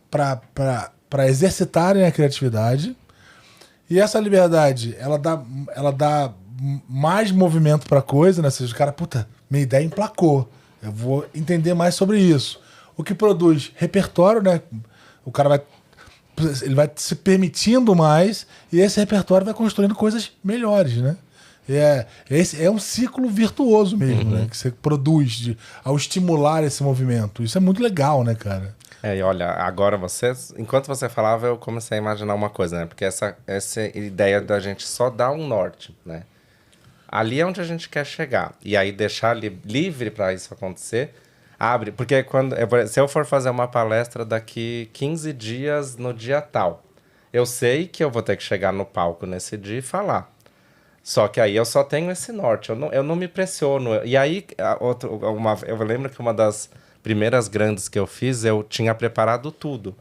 para exercitarem a criatividade. E essa liberdade, ela dá mais movimento para a coisa, né? Ou seja, o cara, minha ideia emplacou. Eu vou entender mais sobre isso. O que produz repertório, né? O cara ele vai se permitindo mais e esse repertório vai construindo coisas melhores, né? É um ciclo virtuoso mesmo, né? Que você produz ao estimular esse movimento. Isso é muito legal, né, cara? E olha, agora enquanto você falava, eu comecei a imaginar uma coisa, né? Porque essa ideia da gente só dar um norte, né? Ali é onde a gente quer chegar. E aí deixar livre para isso acontecer, abre. Porque se eu for fazer uma palestra daqui 15 dias no dia tal, eu sei que eu vou ter que chegar no palco nesse dia e falar. Só que aí eu só tenho esse norte, eu não me pressiono. E aí, eu lembro que uma das primeiras grandes que eu fiz, eu tinha preparado tudo.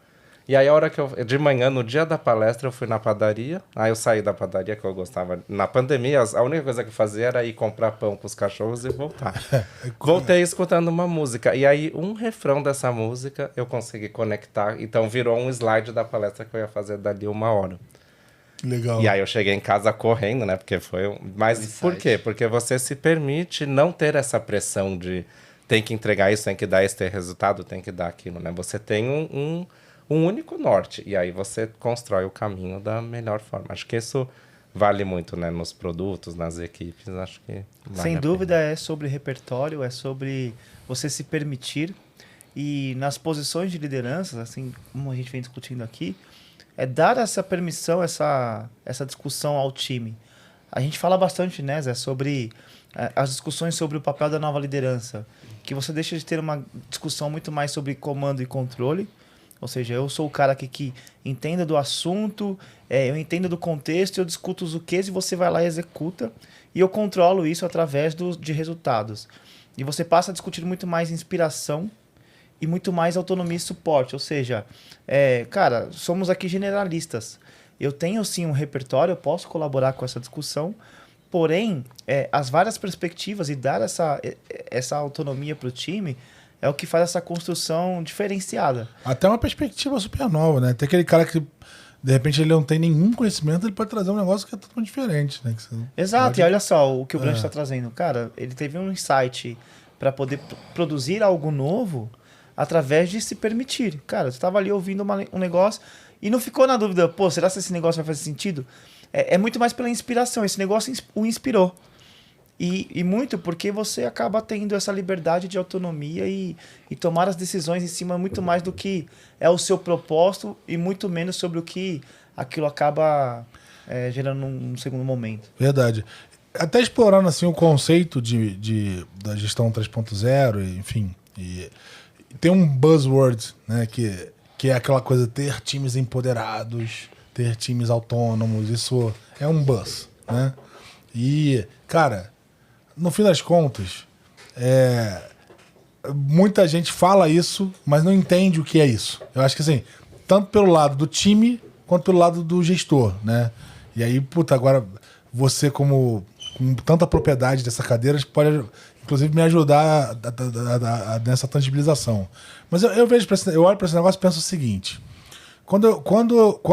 E aí, a hora que de manhã, no dia da palestra, eu fui na padaria. Aí eu saí da padaria, que eu gostava. Na pandemia, a única coisa que eu fazia era ir comprar pão pros cachorros e voltar. Voltei escutando uma música. E aí, um refrão dessa música, eu consegui conectar. Então, virou um slide da palestra que eu ia fazer dali 1 hora. Legal. E aí, eu cheguei em casa correndo, né? Porque foi... Mas por quê? Porque você se permite não ter essa pressão de... Tem que entregar isso, tem que dar esse resultado, tem que dar aquilo, né? Você tem um único norte. E aí você constrói o caminho da melhor forma. Acho que isso vale muito, né? Nos produtos, nas equipes. Acho que vale. Sem dúvida é sobre repertório, é sobre você se permitir. E nas posições de liderança, assim como a gente vem discutindo aqui, é dar essa permissão, essa discussão ao time. A gente fala bastante, né, Zé, sobre as discussões sobre o papel da nova liderança. Que você deixa de ter uma discussão muito mais sobre comando e controle. Ou seja, eu sou o cara que entenda do assunto, eu entendo do contexto, eu discuto os quês e você vai lá e executa. E eu controlo isso através de resultados. E você passa a discutir muito mais inspiração e muito mais autonomia e suporte. Ou seja, cara, somos aqui generalistas. Eu tenho sim um repertório, eu posso colaborar com essa discussão, porém, as várias perspectivas e dar essa autonomia para o time é o que faz essa construção diferenciada. Até uma perspectiva super nova, né? Tem aquele cara que, de repente, ele não tem nenhum conhecimento, ele pode trazer um negócio que é totalmente diferente, né? Exato, pode... e olha só o que o Branch está trazendo. Cara, ele teve um insight para poder produzir algo novo através de se permitir. Cara, você estava ali ouvindo um negócio e não ficou na dúvida, pô, será que esse negócio vai fazer sentido? É muito mais pela inspiração, esse negócio o inspirou. E muito porque você acaba tendo essa liberdade de autonomia e tomar as decisões em cima muito mais do que é o seu propósito e muito menos sobre o que aquilo acaba gerando num segundo momento. Verdade. Até explorando assim, o conceito da gestão 3.0, enfim. E tem um buzzword, né, que é aquela coisa de ter times empoderados, ter times autônomos. Isso é um buzz, né? E, cara... No fim das contas, muita gente fala isso, mas não entende o que é isso. Eu acho que assim, tanto pelo lado do time quanto pelo lado do gestor, né? E aí, puta, agora você com tanta propriedade dessa cadeira pode, inclusive, me ajudar nessa tangibilização. Mas eu vejo, eu olho para esse negócio e penso o seguinte: quando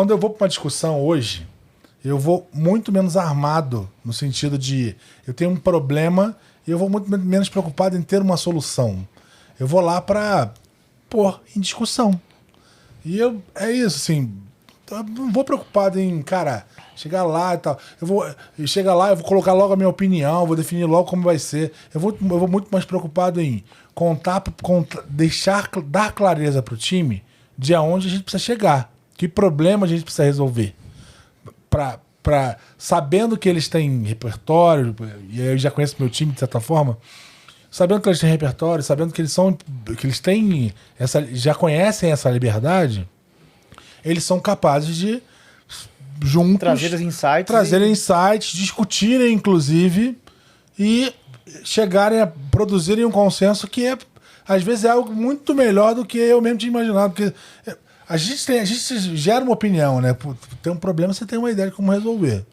eu vou para uma discussão hoje, eu vou muito menos armado, no sentido de eu tenho um problema e eu vou muito menos preocupado em ter uma solução. Eu vou lá para pôr em discussão. E é isso, assim, eu não vou preocupado em, cara, chegar lá e tal. Eu vou colocar logo a minha opinião, vou definir logo como vai ser. Eu vou muito mais preocupado em dar clareza pro time de aonde a gente precisa chegar, que problema a gente precisa resolver. Sabendo que eles têm repertório, e aí eu já conheço meu time de certa forma, sabendo que eles têm repertório, sabendo que eles têm já conhecem essa liberdade, eles são capazes de juntos trazerem insights, discutirem inclusive e chegarem a produzirem um consenso que às vezes é algo muito melhor do que eu mesmo tinha imaginado, porque a gente gera uma opinião, né? Tem um problema, você tem uma ideia de como resolver.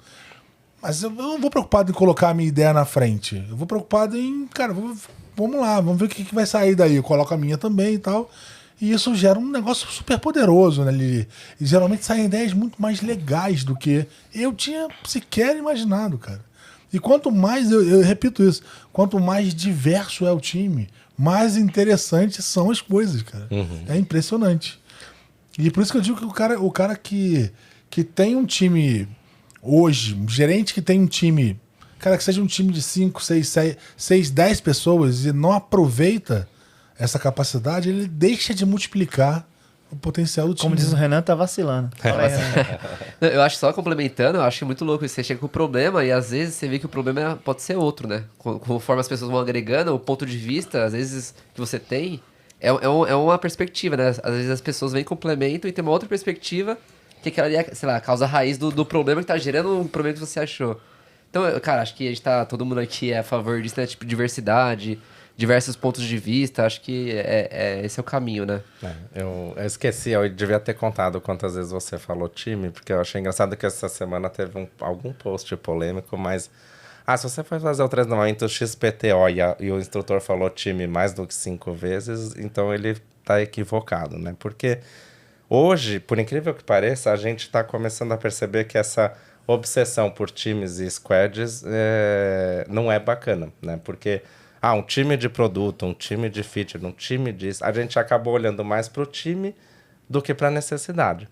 Mas eu não vou preocupado em colocar a minha ideia na frente. Eu vou preocupado em, cara, vamos lá, vamos ver o que vai sair daí. Eu coloco a minha também e tal. E isso gera um negócio super poderoso, né, Lili? E geralmente saem ideias muito mais legais do que eu tinha sequer imaginado, cara. E quanto mais, eu repito isso, quanto mais diverso é o time, mais interessantes são as coisas, cara. Uhum. É impressionante. E por isso que eu digo que o cara que tem um time hoje, um gerente que tem um time, cara, que seja um time de 5, 6, 10 pessoas e não aproveita essa capacidade, ele deixa de multiplicar o potencial do time. Como diz o Renan, tá vacilando. Eu acho, só complementando, eu acho muito louco isso. Você chega com o problema e às vezes você vê que o problema pode ser outro, né? Conforme as pessoas vão agregando, o ponto de vista, às vezes, que você tem, é uma perspectiva, né? Às vezes as pessoas vêm, complementam e tem uma outra perspectiva que aquela ali é, sei lá, a causa raiz do problema que tá gerando o problema que você achou. Então, cara, acho que a gente tá, todo mundo aqui é a favor disso, né? Tipo, diversidade, diversos pontos de vista, acho que esse é o caminho, né? Eu esqueci, eu devia ter contado quantas vezes você falou time, porque eu achei engraçado que essa semana teve algum post polêmico, mas... se você for fazer o treinamento XPTO e o instrutor falou time mais do que 5 vezes, então ele tá equivocado, né? Porque hoje, por incrível que pareça, a gente tá começando a perceber que essa obsessão por times e squads não é bacana, né? Porque... um time de produto, um time de feature, um time disso. A gente acabou olhando mais para o time do que para a necessidade.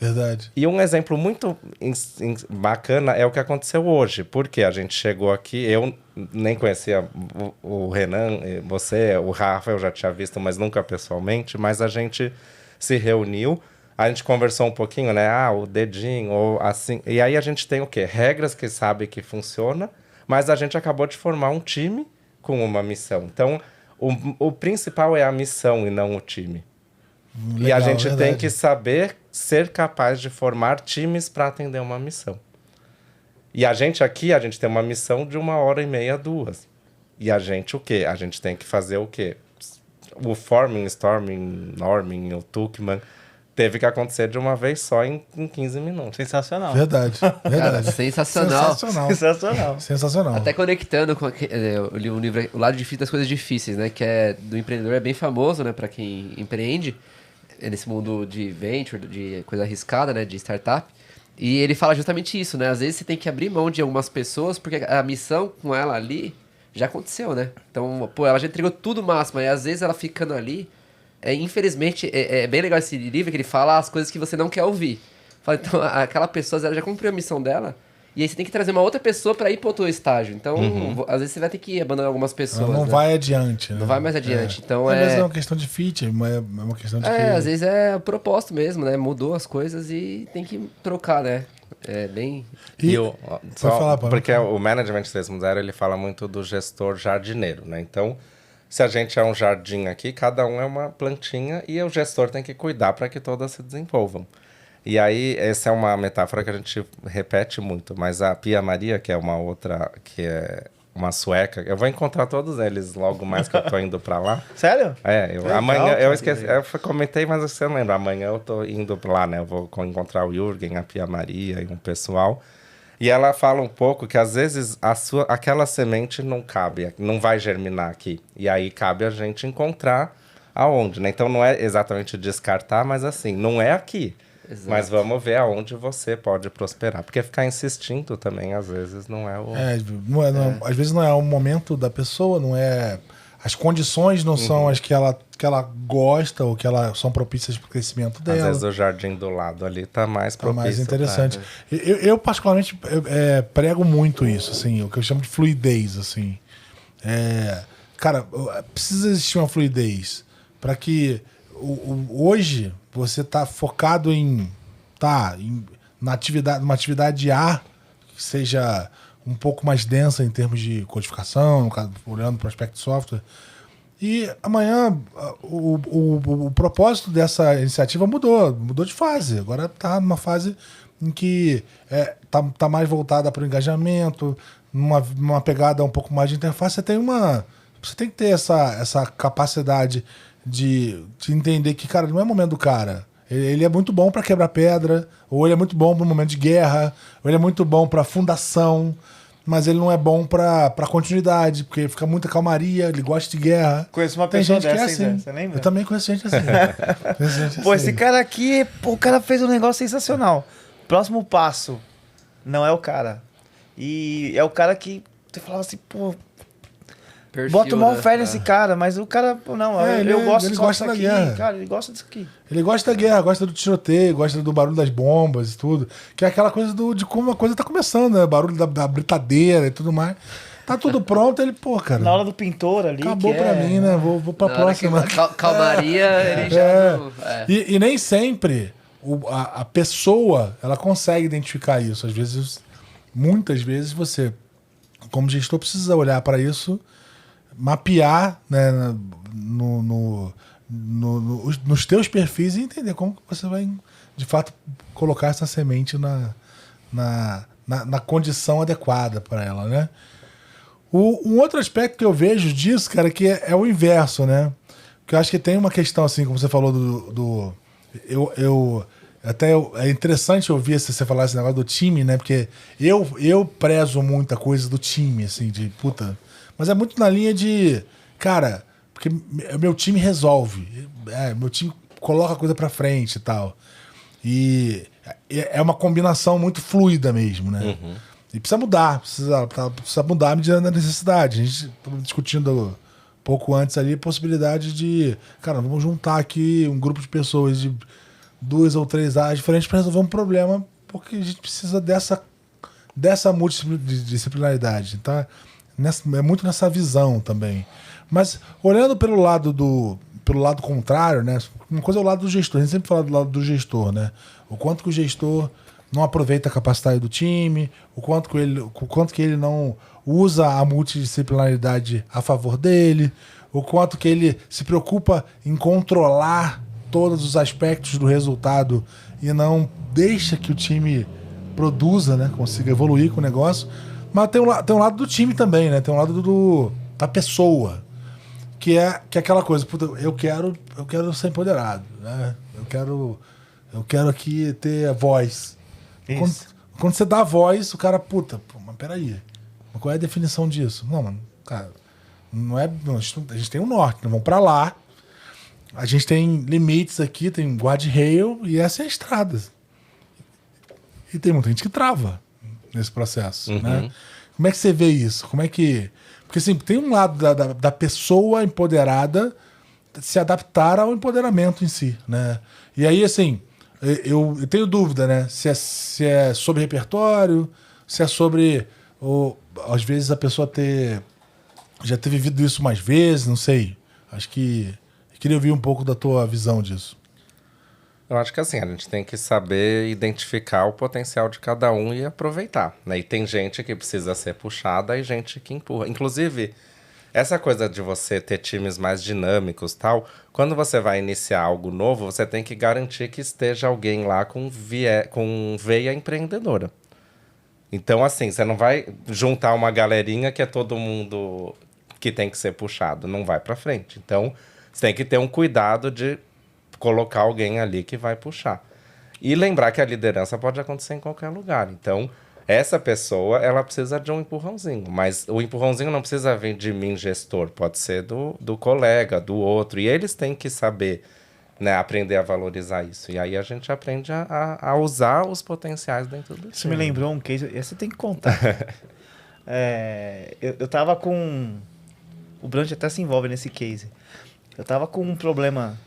Verdade. E um exemplo muito bacana é o que aconteceu hoje. Porque a gente chegou aqui, eu nem conhecia o Renan, você, o Rafa eu já tinha visto, mas nunca pessoalmente. Mas a gente se reuniu, a gente conversou um pouquinho, né? O dedinho, ou assim. E aí a gente tem o quê? Regras que sabe que funciona, mas a gente acabou de formar um time com uma missão. Então, o principal é a missão e não o time. Legal, e a gente tem que saber ser capaz de formar times para atender uma missão. E a gente aqui, a gente tem uma missão de 1h30, 2. E a gente o quê? A gente tem que fazer o quê? O forming, storming, norming, o Tuchman... teve que acontecer de uma vez só em 15 minutos. Sensacional. Verdade. Cara, sensacional. Sensacional. Até conectando com eu li um livro, O Lado Difícil das Coisas Difíceis, né? Que é do empreendedor, é bem famoso, né? Pra quem empreende, nesse mundo de venture, de coisa arriscada, né? De startup. E ele fala justamente isso, né? Às vezes você tem que abrir mão de algumas pessoas, porque a missão com ela ali já aconteceu, né? Então, ela já entregou tudo máximo, e às vezes ela ficando ali... infelizmente, é bem legal esse livro que ele fala as coisas que você não quer ouvir. Fala, então, aquela pessoa ela já cumpriu a missão dela, e aí você tem que trazer uma outra pessoa pra ir pro outro estágio. Então, às vezes você vai ter que abandonar algumas pessoas. Não, vai adiante, né? Não vai mais adiante. Então, às vezes é uma questão de fit, é uma questão de às vezes é o propósito mesmo, né? Mudou as coisas e tem que trocar, né? É bem... Porque o Management 3.0, ele fala muito do gestor jardineiro, né? Então... se a gente é um jardim aqui, cada um é uma plantinha e o gestor tem que cuidar para que todas se desenvolvam. E aí, essa é uma metáfora que a gente repete muito, mas a Pia Maria, que é uma outra, que é uma sueca. Eu vou encontrar todos eles logo mais que eu tô indo pra lá. Sério? Legal, amanhã, eu esqueci, comentei, mas você não lembra. Amanhã eu tô indo lá, né? Eu vou encontrar o Jürgen, a Pia Maria e um pessoal. E ela fala um pouco que às vezes aquela semente não cabe, não vai germinar aqui. E aí cabe a gente encontrar aonde, né? Então não é exatamente descartar, mas assim, não é aqui. Exato. Mas vamos ver aonde você pode prosperar. Porque ficar insistindo também, às vezes, não é o... Às vezes não é o momento da pessoa, não é... As condições não são as que ela gosta ou que são propícias para o crescimento dela. Às vezes o jardim do lado ali tá mais propício. Mais interessante. Eu particularmente, prego muito isso, assim, o que eu chamo de fluidez, assim. Cara, precisa existir uma fluidez para que hoje você tá focado numa atividade A que seja um pouco mais densa em termos de codificação, no caso, olhando para o aspecto de software. E amanhã o propósito dessa iniciativa mudou de fase. Agora está numa fase em que tá mais voltada para o engajamento, numa pegada um pouco mais de interface. Você tem que ter essa capacidade de entender que, cara, não é momento do cara. Ele é muito bom para quebrar pedra, ou ele é muito bom para um momento de guerra, ou ele é muito bom para fundação, mas ele não é bom para continuidade, porque fica muita calmaria, ele gosta de guerra. Conheço uma pessoa gente que dessa, é assim. ainda, você lembra? Eu também conheço gente assim. Pô, esse cara aqui, o cara fez um negócio sensacional. Próximo passo, não é o cara. E é o cara que você falava assim, pô, Perfil, bota uma né? fé nesse cara, mas o cara, pô, não, eu gosto ele só gosta disso da aqui, guerra. cara, ele gosta disso aqui. Ele gosta da guerra, gosta do tiroteio, gosta do barulho das bombas e tudo. Que é aquela coisa de como a coisa tá começando, né? Barulho da britadeira e tudo mais. Tá tudo pronto, ele, pô, cara. Na hora do pintor ali. Acabou pra mim, né? Vou pra Na hora próxima. que calmaria, ele já... E nem sempre a pessoa ela consegue identificar isso. Às vezes, muitas vezes, você, como gestor, precisa olhar para isso, mapear, né, nos teus perfis e entender como que você vai, de fato, colocar essa semente na condição adequada para ela, né? Um outro aspecto que eu vejo disso, cara, que é o inverso, né? Que eu acho que tem uma questão, assim, como você falou é interessante ouvir você falar esse negócio do time, né? Porque eu prezo muito a coisa do time, assim, de puta. Mas é muito na linha de, cara, porque meu time resolve. Meu time coloca a coisa pra frente e tal. E é uma combinação muito fluida mesmo, né? Uhum. E precisa mudar, precisa mudar à medida da necessidade. A gente estava discutindo pouco antes ali a possibilidade de, cara, vamos juntar aqui um grupo de pessoas de 2 ou 3 áreas diferentes para resolver um problema, porque a gente precisa dessa multidisciplinaridade. Tá? É muito nessa visão também. Mas olhando pelo lado contrário, né? Uma coisa é o lado do gestor. A gente sempre fala do lado do gestor, né? O quanto que o gestor não aproveita a capacidade do time, o quanto que ele não usa a multidisciplinaridade a favor dele, o quanto que ele se preocupa em controlar todos os aspectos do resultado e não deixa que o time produza, né? Consiga evoluir com o negócio. Mas tem um lado do time também, né? Tem um lado da pessoa, que é aquela coisa, puta, eu quero ser empoderado, né? Eu quero aqui ter a voz. Quando você dá a voz, o cara, mas peraí, qual é a definição disso? Não, mano, cara, não é. Não, a gente tem um norte, nós vamos pra lá. A gente tem limites aqui, tem guardrail e essa é a estrada. E tem muita gente que trava nesse processo, né? Como é que você vê isso? Como é que... Porque assim, tem um lado da pessoa empoderada se adaptar ao empoderamento em si, né? E aí, assim, eu tenho dúvida, né? Se é sobre repertório, se é sobre... às vezes a pessoa já ter vivido isso mais vezes, não sei. Acho que... Eu queria ouvir um pouco da tua visão disso. Eu acho que assim, a gente tem que saber identificar o potencial de cada um e aproveitar, né? E tem gente que precisa ser puxada e gente que empurra. Inclusive, essa coisa de você ter times mais dinâmicos e tal, quando você vai iniciar algo novo, você tem que garantir que esteja alguém lá com veia empreendedora. Então, assim, você não vai juntar uma galerinha que é todo mundo que tem que ser puxado. Não vai pra frente. Então, você tem que ter um cuidado de colocar alguém ali que vai puxar. E lembrar que a liderança pode acontecer em qualquer lugar. Então, essa pessoa, ela precisa de um empurrãozinho. Mas o empurrãozinho não precisa vir de mim, gestor. Pode ser do colega, do outro. E eles têm que saber, né, aprender a valorizar isso. E aí a gente aprende a usar os potenciais dentro do Isso me time. lembrou um case, esse você tem que contar. Eu tava com... O Brand até se envolve nesse case. Eu tava com um problema...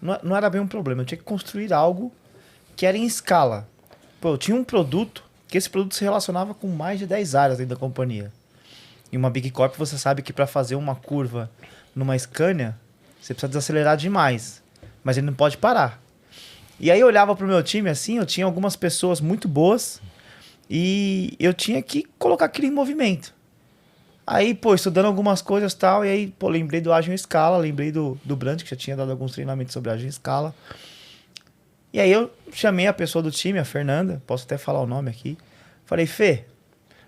Não era bem um problema, eu tinha que construir algo que era em escala. Pô, eu tinha um produto, que esse produto se relacionava com mais de 10 áreas dentro da companhia. Em uma Big Corp, você sabe que para fazer uma curva numa Scania, você precisa desacelerar demais. Mas ele não pode parar. E aí eu olhava pro meu time assim, eu tinha algumas pessoas muito boas e eu tinha que colocar aquilo em movimento. Aí, pô, estudando algumas coisas e tal, e aí, pô, lembrei do Agile em Scala, lembrei do Brand, que já tinha dado alguns treinamentos sobre Agile em Scala. E aí eu chamei a pessoa do time, a Fernanda, posso até falar o nome aqui. Falei, Fê,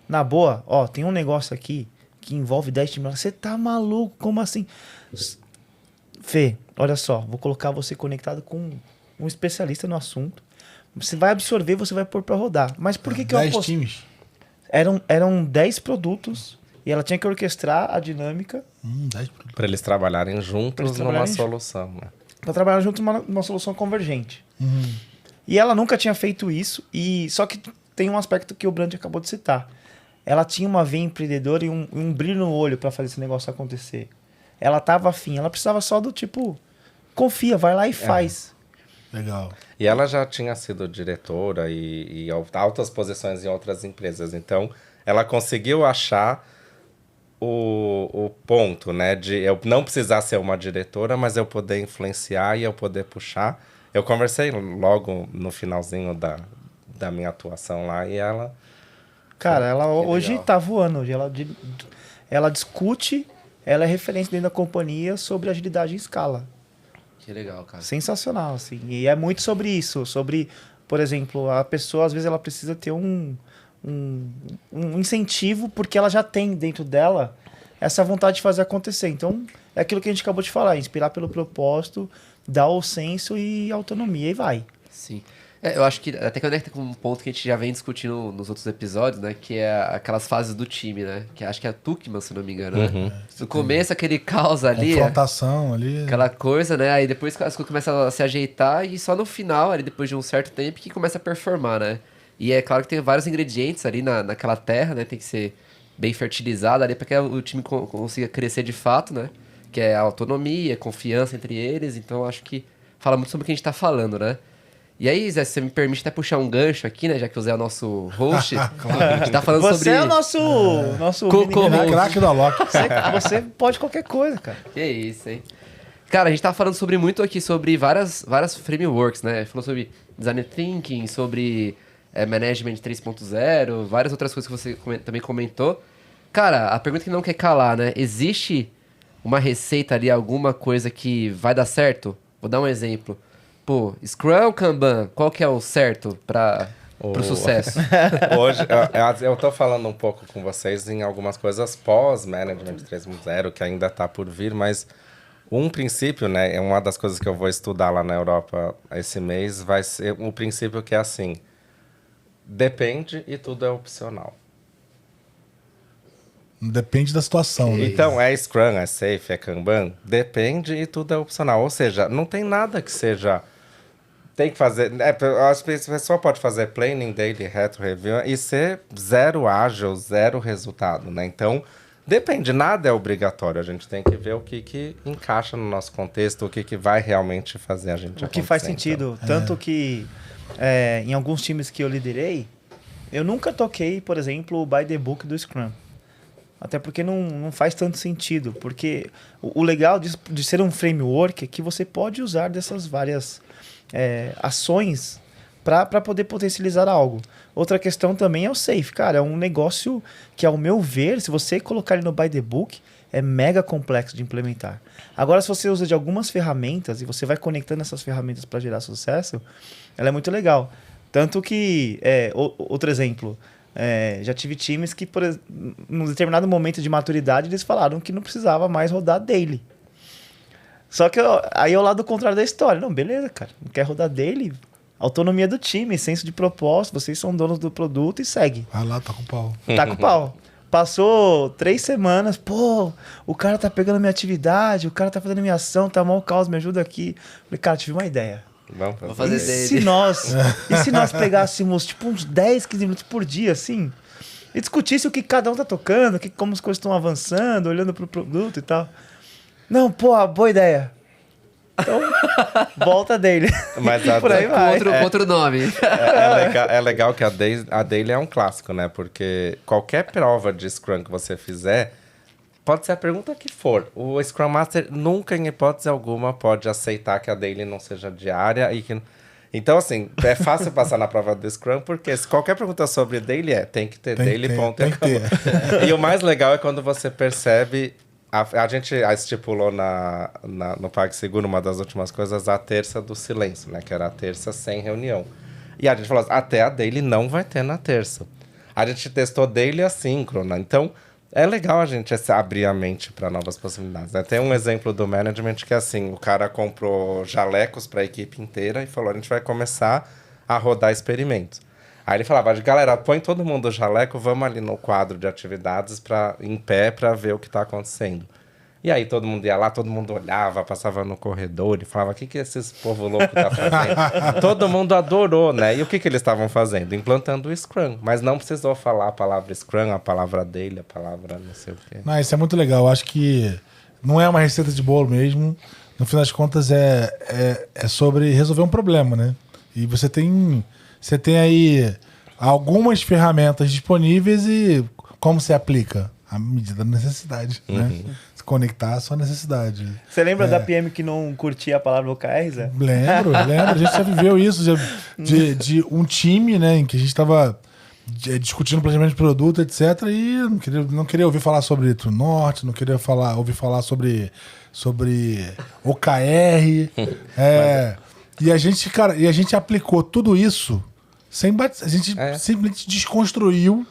na boa, ó, tem um negócio aqui que envolve 10 times. Você tá maluco? Como assim? Fê, olha só, vou colocar você conectado com um especialista no assunto. Você vai absorver, você vai pôr pra rodar. Mas por que eu 10 aposto? times. Eram 10 produtos e ela tinha que orquestrar a dinâmica 10 produtos. Para eles trabalharem juntos numa trabalharem solução. Né? para trabalhar junto numa solução convergente. E ela nunca tinha feito isso, e só que tem um aspecto que o Brand acabou de citar. Ela tinha uma veia empreendedora e um brilho no olho para fazer esse negócio acontecer. Ela tava afim, ela precisava só do tipo, confia, vai lá e faz. Legal. E ela já tinha sido diretora e altas posições em outras empresas. Então, ela conseguiu achar o ponto, né? De eu não precisar ser uma diretora, mas eu poder influenciar e eu poder puxar. Eu conversei logo no finalzinho da minha atuação lá e ela... Cara, ela hoje legal. tá voando. Hoje ela discute, ela é referência dentro da companhia sobre agilidade em escala. Que legal, cara. Sensacional, assim. E é muito sobre isso, sobre, por exemplo, a pessoa às vezes ela precisa ter um incentivo porque ela já tem dentro dela essa vontade de fazer acontecer. Então, é aquilo que a gente acabou de falar, inspirar pelo propósito, dar o senso e autonomia e vai. Sim. Eu acho que até conecta com um ponto que a gente já vem discutindo nos outros episódios, né? Que é aquelas fases do time, né? Que acho que é a Tuckman, se não me engano, né? No começo, aquele caos ali, Confrontação ali. aquela coisa, né? Aí depois as coisas começam a se ajeitar e só no final, ali depois de um certo tempo, que começa a performar, né? E é claro que tem vários ingredientes ali naquela terra, né? Tem que ser bem fertilizado ali para que o time consiga crescer de fato, né? Que é a autonomia, confiança entre eles. Então, acho que fala muito sobre o que a gente tá falando, né? E aí, Zé, se você me permite até puxar um gancho aqui, né? Já que o Zé é o nosso host. Claro. A gente tá falando Você sobre... é o nosso Co-host. Craque da Loki. Você pode qualquer coisa, cara. Que isso, hein? Cara, a gente tá falando muito aqui sobre várias frameworks, né? Falou sobre Design Thinking, sobre Management 3.0, várias outras coisas que você também comentou. Cara, a pergunta que não quer calar, né? Existe uma receita ali, alguma coisa que vai dar certo? Vou dar um exemplo. Pô, Scrum ou Kanban? Qual que é o certo pro sucesso? Hoje, eu tô falando um pouco com vocês em algumas coisas pós-Management 3.0, que ainda tá por vir, mas um princípio, né, é uma das coisas que eu vou estudar lá na Europa esse mês, vai ser um princípio que é assim, depende e tudo é opcional. Depende da situação, né? Então, é Scrum, é Safe, é Kanban, depende e tudo é opcional. Ou seja, não tem nada que seja... Tem que fazer... a pessoa pode fazer planning, daily, retro review e ser zero ágil, zero resultado, né? Então, depende, nada é obrigatório. A gente tem que ver o que encaixa no nosso contexto, o que vai realmente fazer a gente O que faz acontecer, sentido. Tanto que em alguns times que eu liderei, eu nunca toquei, por exemplo, o by the book do Scrum. Até porque não faz tanto sentido. Porque o legal de ser um framework é que você pode usar dessas várias ações para poder potencializar algo. Outra questão também é o safe. Cara, é um negócio que, ao meu ver, se você colocar ele no by the book, é mega complexo de implementar. Agora, se você usa de algumas ferramentas e você vai conectando essas ferramentas para gerar sucesso, ela é muito legal. Tanto que, outro exemplo, Já tive times que, num determinado momento de maturidade, eles falaram que não precisava mais rodar daily. Só que aí é o lado contrário da história. Não, beleza, cara. Não quer rodar daily? Autonomia do time, senso de propósito, vocês são donos do produto e segue. Vai lá, tá com pau. Tá com pau. Passou 3 semanas, pô, o cara tá pegando minha atividade, o cara tá fazendo minha ação, tá mal caos, me ajuda aqui. Falei, cara, tive uma ideia. Vou fazer E daily. se nós pegássemos tipo uns 10, 15 minutos por dia, assim, e discutisse o que cada um tá tocando, como as coisas estão avançando, olhando pro produto e tal. Não, pô, boa ideia. Então, volta dele. Mas Por aí vai. Outro nome. É legal que a daily é um clássico, né? Porque qualquer prova de Scrum que você fizer, pode ser a pergunta que for. O Scrum Master nunca, em hipótese alguma, pode aceitar que a daily não seja diária e que... Então, assim, é fácil passar na prova do Scrum, porque se qualquer pergunta sobre daily tem que ter daily, ponto. Tem que ter. E o mais legal é quando você percebe... A gente estipulou no PagSeguro, uma das últimas coisas, a terça do silêncio, né? Que era a terça sem reunião. E a gente falou assim, até a daily não vai ter na terça. A gente testou daily assíncrona. Então, é legal a gente abrir a mente para novas possibilidades, né? Tem um exemplo do management que é assim, o cara comprou jalecos para a equipe inteira e falou, a gente vai começar a rodar experimentos. Aí ele falava, galera, põe todo mundo o jaleco, vamos ali no quadro de atividades em pé para ver o que está acontecendo. E aí todo mundo ia lá, todo mundo olhava, passava no corredor e falava, o que esses povo louco tá fazendo? Todo mundo adorou, né? E o que eles estavam fazendo? Implantando o Scrum. Mas não precisou falar a palavra Scrum, a palavra dele, a palavra não sei o quê. Não, isso é muito legal. Acho que não é uma receita de bolo mesmo. No fim das contas, é sobre resolver um problema, né? E você tem aí algumas ferramentas disponíveis e como se aplica? À medida da necessidade, né? Se conectar à sua necessidade. Você lembra da PM que não curtia a palavra OKR, Zé? Lembro. A gente já viveu isso, de um time, né, em que a gente estava discutindo planejamento de produto, etc. E não queria ouvir falar sobre True North, não queria ouvir falar sobre OKR. E a gente aplicou tudo isso a gente simplesmente desconstruiu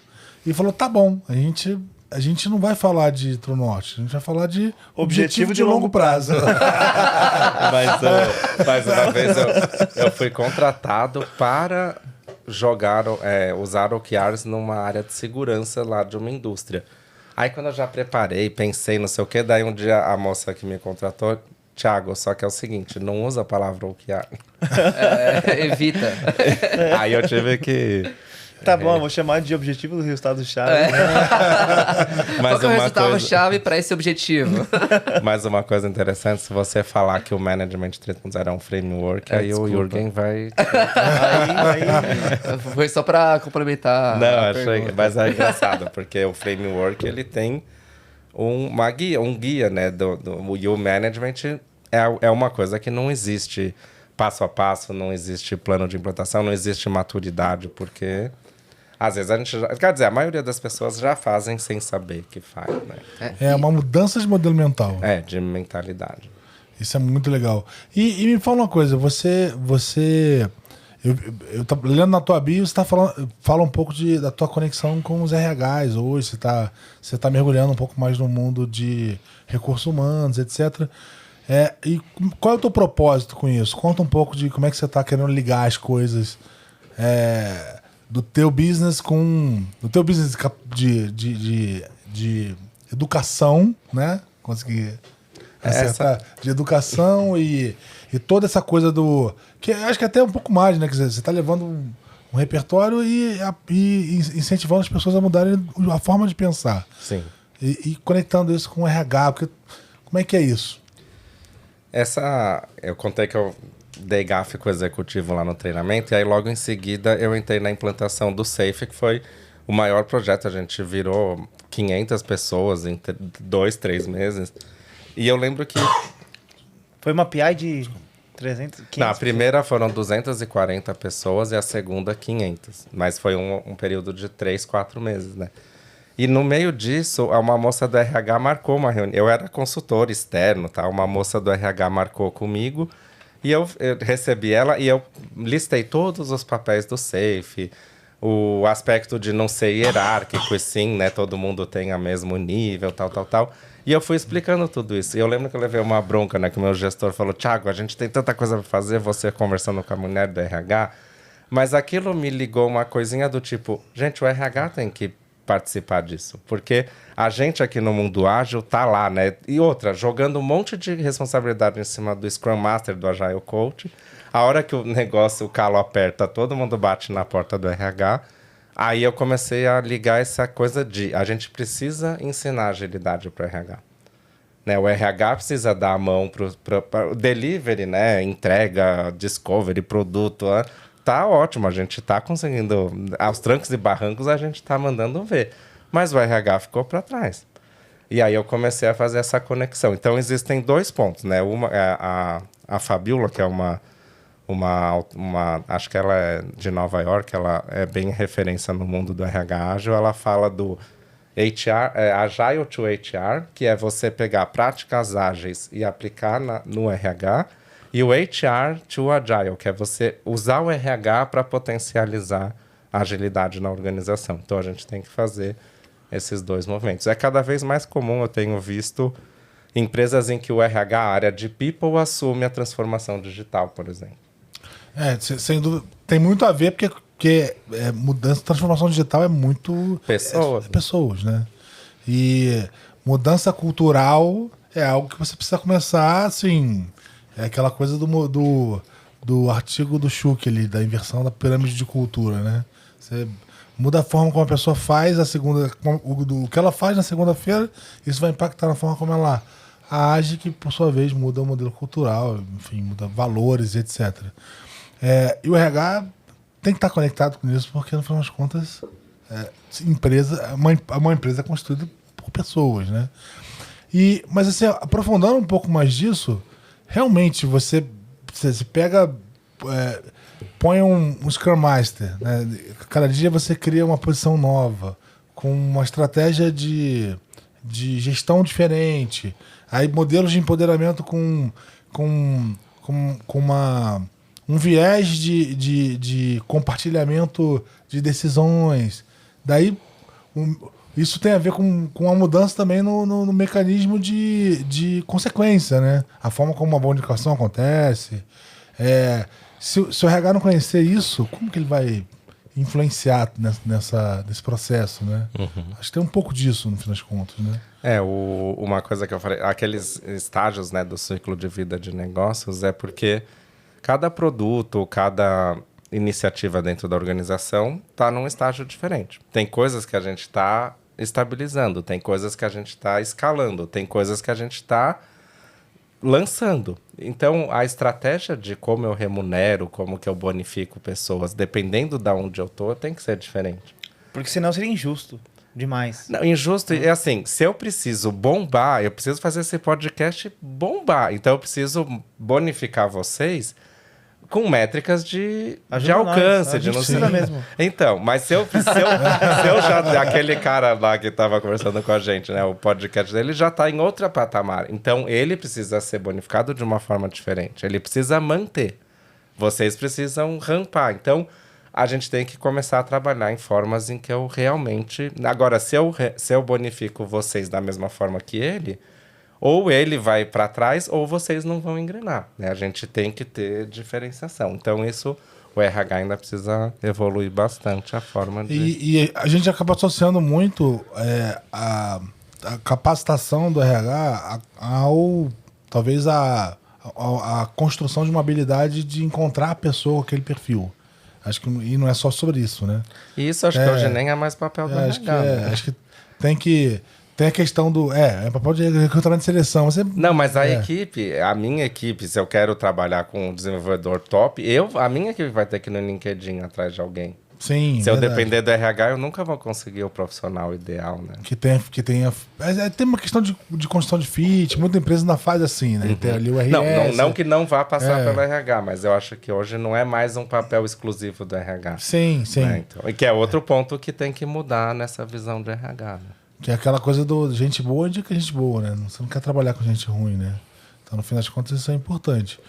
e falou, tá bom, a gente não vai falar de True North, a gente vai falar de objetivo de longo prazo. Mas uma vez eu fui contratado para usar OKRs numa área de segurança lá de uma indústria. Aí quando eu já preparei, pensei, não sei o quê, daí um dia a moça que me contratou, Thiago, só que é o seguinte, não usa a palavra OKR. Evita. Aí eu tive que... Tá bom, eu vou chamar de objetivo do resultado-chave. Qual que é o resultado-chave para esse objetivo? Mas uma coisa interessante, se você falar que o Management 3.0 é um framework, aí desculpa. o Jürgen vai... Foi só para complementar. Não, achei, mas é engraçado, porque o framework ele tem um guia, né? E o Management é uma coisa que não existe passo a passo, não existe plano de implantação, não existe maturidade, porque às vezes a gente quer dizer, a maioria das pessoas já fazem sem saber que faz, né? É uma mudança de modelo mental. De mentalidade. Isso é muito legal. E me fala uma coisa, eu tô lendo na tua bio, você fala um pouco da tua conexão com os RHs hoje, você tá mergulhando um pouco mais no mundo de recursos humanos, etc. E qual é o teu propósito com isso? Conta um pouco de como é que você tá querendo ligar as coisas do teu business de educação, né? Conseguir acertar, de educação e toda essa coisa que acho que até um pouco mais, né? Quer dizer, você está levando um repertório e incentivando as pessoas a mudarem a forma de pensar. Sim. E conectando isso com o RH, porque como é que é isso? Eu contei que eu dei gafe com o executivo lá no treinamento, e aí logo em seguida eu entrei na implantação do Safe, que foi o maior projeto. A gente virou 500 pessoas em 2-3 meses. E eu lembro que... Foi uma PI de 300, 500? Na primeira foram 240 pessoas e a segunda 500. Mas foi um período de 3-4 meses, né? E no meio disso, uma moça do RH marcou uma reunião. Eu era consultor externo, tá? Uma moça do RH marcou comigo e eu recebi ela e eu listei todos os papéis do Safe, o aspecto de não ser hierárquico, e sim, né? Todo mundo tem o mesmo nível, tal. E eu fui explicando tudo isso. E eu lembro que eu levei uma bronca, né? Que o meu gestor falou, Thiago, a gente tem tanta coisa pra fazer, você conversando com a mulher do RH. Mas aquilo me ligou uma coisinha do tipo, gente, o RH tem que participar disso. Porque a gente aqui no mundo ágil tá lá, né? E outra, jogando um monte de responsabilidade em cima do Scrum Master, do Agile Coach. A hora que o negócio, o calo aperta, todo mundo bate na porta do RH. Aí eu comecei a ligar essa coisa de a gente precisa ensinar agilidade para o RH. Né? O RH precisa dar a mão para o delivery, né? Entrega, discovery, produto. Tá ótimo, a gente tá conseguindo. Aos trancos e barrancos a gente tá mandando ver. Mas o RH ficou para trás. E aí eu comecei a fazer essa conexão. Então existem 2 pontos, né? Uma é a Fabiola, que é uma acho que ela é de Nova York, ela é bem referência no mundo do RH ágil, ela fala do HR, Agile to HR, que é você pegar práticas ágeis e aplicar no RH, e o HR to Agile, que é você usar o RH para potencializar a agilidade na organização. Então a gente tem que fazer esses 2 movimentos. É cada vez mais comum, eu tenho visto empresas em que o RH, a área de people, assume a transformação digital, por exemplo. Sem dúvida. Tem muito a ver, porque mudança, transformação digital é muito... Pessoas. Pessoas, né? E mudança cultural é algo que você precisa começar, assim... É aquela coisa do artigo do Schuch ali, da inversão da pirâmide de cultura, né? Você muda a forma como a pessoa faz o que ela faz na segunda-feira, isso vai impactar na forma como ela age, que por sua vez muda o modelo cultural, enfim, muda valores, etc. E o RH tem que estar conectado com isso, porque no final das contas uma empresa é construída por pessoas, né? Mas assim, aprofundando um pouco mais disso, realmente você pega, põe um Scrum Master, né? Cada dia você cria uma posição nova, com uma estratégia de gestão diferente, aí modelos de empoderamento com um viés de compartilhamento de decisões. Daí, isso tem a ver com a mudança também no mecanismo de consequência, né? A forma como uma boa indicação acontece. Se o RH não conhecer isso, como que ele vai influenciar nesse processo, né? Uhum. Acho que tem um pouco disso, no fim das contas, né? Uma coisa que eu falei, aqueles estágios, né, do ciclo de vida de negócios, é porque cada produto, cada iniciativa dentro da organização está num estágio diferente. Tem coisas que a gente está estabilizando, tem coisas que a gente está escalando, tem coisas que a gente está lançando. Então, a estratégia de como eu remunero, como que eu bonifico pessoas, dependendo de onde eu tô, tem que ser diferente. Porque senão seria injusto demais. Não, injusto é assim, se eu preciso bombar, eu preciso fazer esse podcast bombar. Então, eu preciso bonificar vocês com métricas de alcance, de não sei. Mesmo. Então, mas se eu já... Aquele cara lá que estava conversando com a gente, né? O podcast dele já está em outro patamar. Então, ele precisa ser bonificado de uma forma diferente. Ele precisa manter. Vocês precisam rampar. Então, a gente tem que começar a trabalhar em formas em que eu realmente... Agora, se eu bonifico vocês da mesma forma que ele... Ou ele vai para trás, ou vocês não vão engrenar, né? A gente tem que ter diferenciação. Então, isso, o RH ainda precisa evoluir bastante a forma de... E a gente acaba associando muito a capacitação do RH talvez a construção de uma habilidade de encontrar a pessoa com aquele perfil. Acho que e não é só sobre isso, né? Isso acho que hoje nem é mais papel do RH. Acho que tem que... Tem a questão do... papel de recrutamento de seleção. Não, mas a equipe, a minha equipe, se eu quero trabalhar com um desenvolvedor top, a minha equipe vai ter que ir no LinkedIn atrás de alguém. Sim, se eu depender do RH, eu nunca vou conseguir o profissional ideal, né? Tem uma questão de construção de fit, muita empresa ainda faz assim, né? Uhum. Tem ali o RS. Não que não vá passar pelo RH, mas eu acho que hoje não é mais um papel exclusivo do RH. Sim. Né? Então, e que é outro ponto que tem que mudar nessa visão de RH, né? Que é aquela coisa do gente boa indica gente boa, né? Você não quer trabalhar com gente ruim, né? Então, no fim das contas, isso é importante.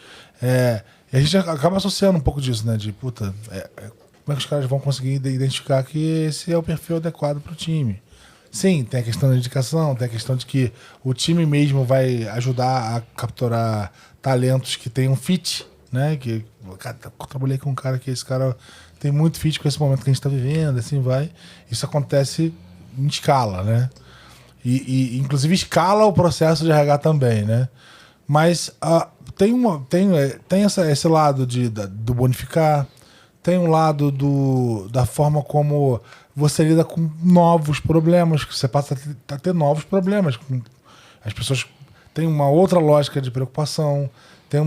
E a gente acaba associando um pouco disso, né? De, como é que os caras vão conseguir identificar que esse é o perfil adequado para o time? Sim, tem a questão da dedicação, tem a questão de que o time mesmo vai ajudar a capturar talentos que tenham fit, né? Que, cara, eu trabalhei com um cara que esse cara tem muito fit com esse momento que a gente está vivendo, assim vai. Isso acontece em escala, né? E inclusive escala o processo de RH também, né? Mas tem esse lado do bonificar, tem um lado da forma como você lida com novos problemas, que você passa a ter novos problemas. As pessoas têm uma outra lógica de preocupação, tem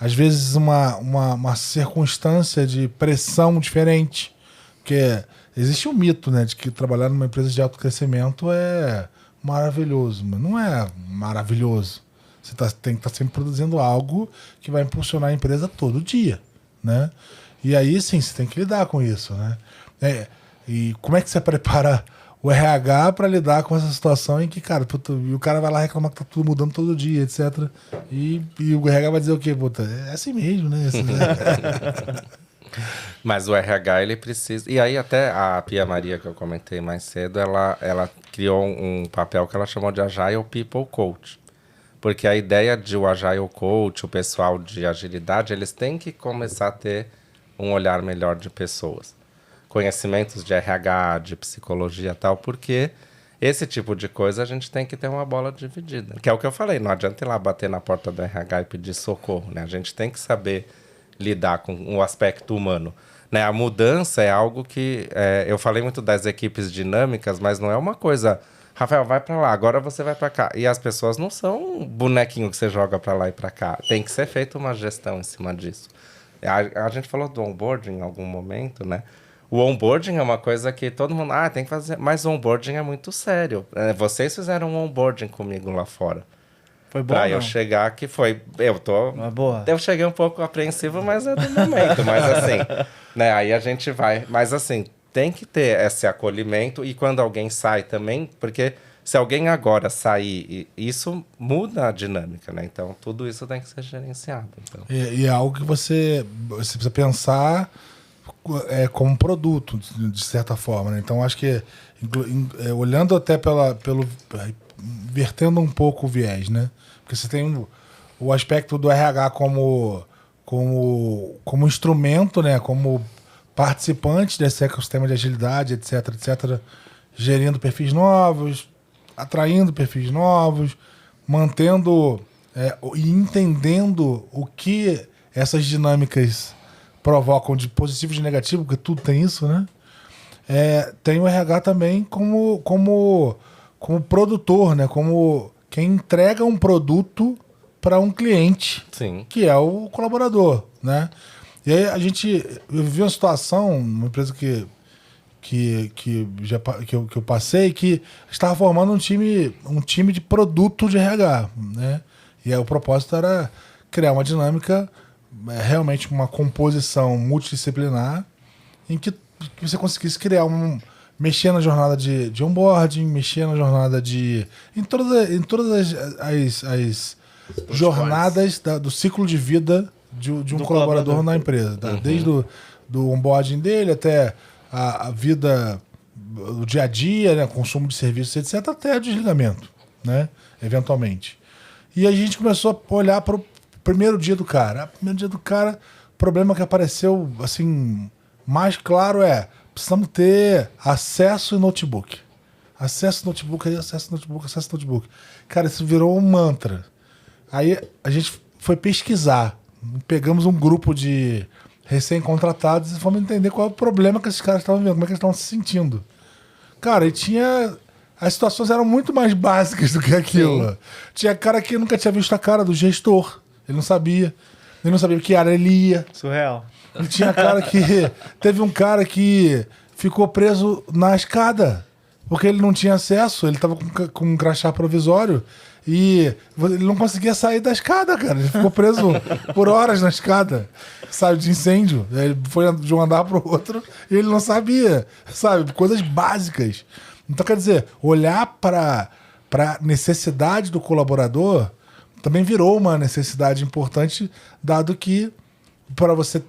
às vezes uma circunstância de pressão diferente, porque existe um mito, né, de que trabalhar numa empresa de alto crescimento é maravilhoso, mas não é maravilhoso. Você tem que estar sempre produzindo algo que vai impulsionar a empresa todo dia, né? E aí, sim, você tem que lidar com isso, né? E como é que você prepara o RH para lidar com essa situação em que, cara, e o cara vai lá reclamar que tá tudo mudando todo dia, etc. E o RH vai dizer o quê? Puta, é assim mesmo, né? Mas o RH, ele precisa... E aí até a Pia Maria, que eu comentei mais cedo, ela criou um papel que ela chamou de Agile People Coach. Porque a ideia de o Agile Coach, o pessoal de agilidade, eles têm que começar a ter um olhar melhor de pessoas. Conhecimentos de RH, de psicologia e tal, porque esse tipo de coisa a gente tem que ter uma bola dividida. Que é o que eu falei, não adianta ir lá bater na porta do RH e pedir socorro, né? A gente tem que saber lidar com o aspecto humano, né? A mudança é algo que... eu falei muito das equipes dinâmicas, mas não é uma coisa... Rafael, vai pra lá, agora você vai pra cá. E as pessoas não são um bonequinho que você joga pra lá e pra cá. Tem que ser feita uma gestão em cima disso. A gente falou do onboarding em algum momento, né? O onboarding é uma coisa que todo mundo... tem que fazer... Mas o onboarding é muito sério. Vocês fizeram um onboarding comigo lá fora. Foi bom, pra eu chegar, que foi... Uma boa. Eu cheguei um pouco apreensivo, mas é do momento. Mas assim, né? Aí a gente vai... Mas assim, tem que ter esse acolhimento. E quando alguém sai também... Porque se alguém agora sair, isso muda a dinâmica, né? Então, tudo isso tem que ser gerenciado. Então. E é algo que você precisa pensar como produto, de certa forma, né? Então, acho que olhando até vertendo um pouco o viés, né? Porque você tem o aspecto do RH como instrumento, né? Como participante desse ecossistema de agilidade, etc, gerindo perfis novos, atraindo perfis novos, mantendo e entendendo o que essas dinâmicas provocam de positivo e de negativo, porque tudo tem isso, né? Tem o RH também como produtor, né? Como quem entrega um produto para um cliente, Sim. Que é o colaborador, né? E aí eu vivi uma situação, uma empresa que eu passei, que estava formando um time de produto de RH, né? E aí o propósito era criar uma dinâmica, realmente uma composição multidisciplinar, em que você conseguisse criar mexer na jornada de onboarding, mexer na jornada em todas as jornadas do ciclo de vida de um colaborador na empresa, tá? Uhum. Desde do onboarding dele até a vida, o dia a dia, né, consumo de serviços, etc., até o desligamento, né, eventualmente. E a gente começou a olhar para o primeiro dia do cara. O primeiro dia do cara, o problema que apareceu assim mais claro precisamos ter acesso em notebook. Acesso notebook, acesso notebook. Cara, isso virou um mantra. Aí a gente foi pesquisar. Pegamos um grupo de recém-contratados e fomos entender qual é o problema que esses caras estavam vendo, como é que eles estavam se sentindo. Cara, e as situações eram muito mais básicas do que aquilo. Sim. Tinha cara que nunca tinha visto a cara do gestor. Ele não sabia que área ele ia. Surreal. E tinha cara que... Teve um cara que ficou preso na escada, porque ele não tinha acesso, ele estava com um crachá provisório e ele não conseguia sair da escada, cara. Ele ficou preso por horas na escada, sabe, de incêndio. Ele foi de um andar para o outro e ele não sabia, sabe, coisas básicas. Então, quer dizer, olhar para a necessidade do colaborador também virou uma necessidade importante, dado que para você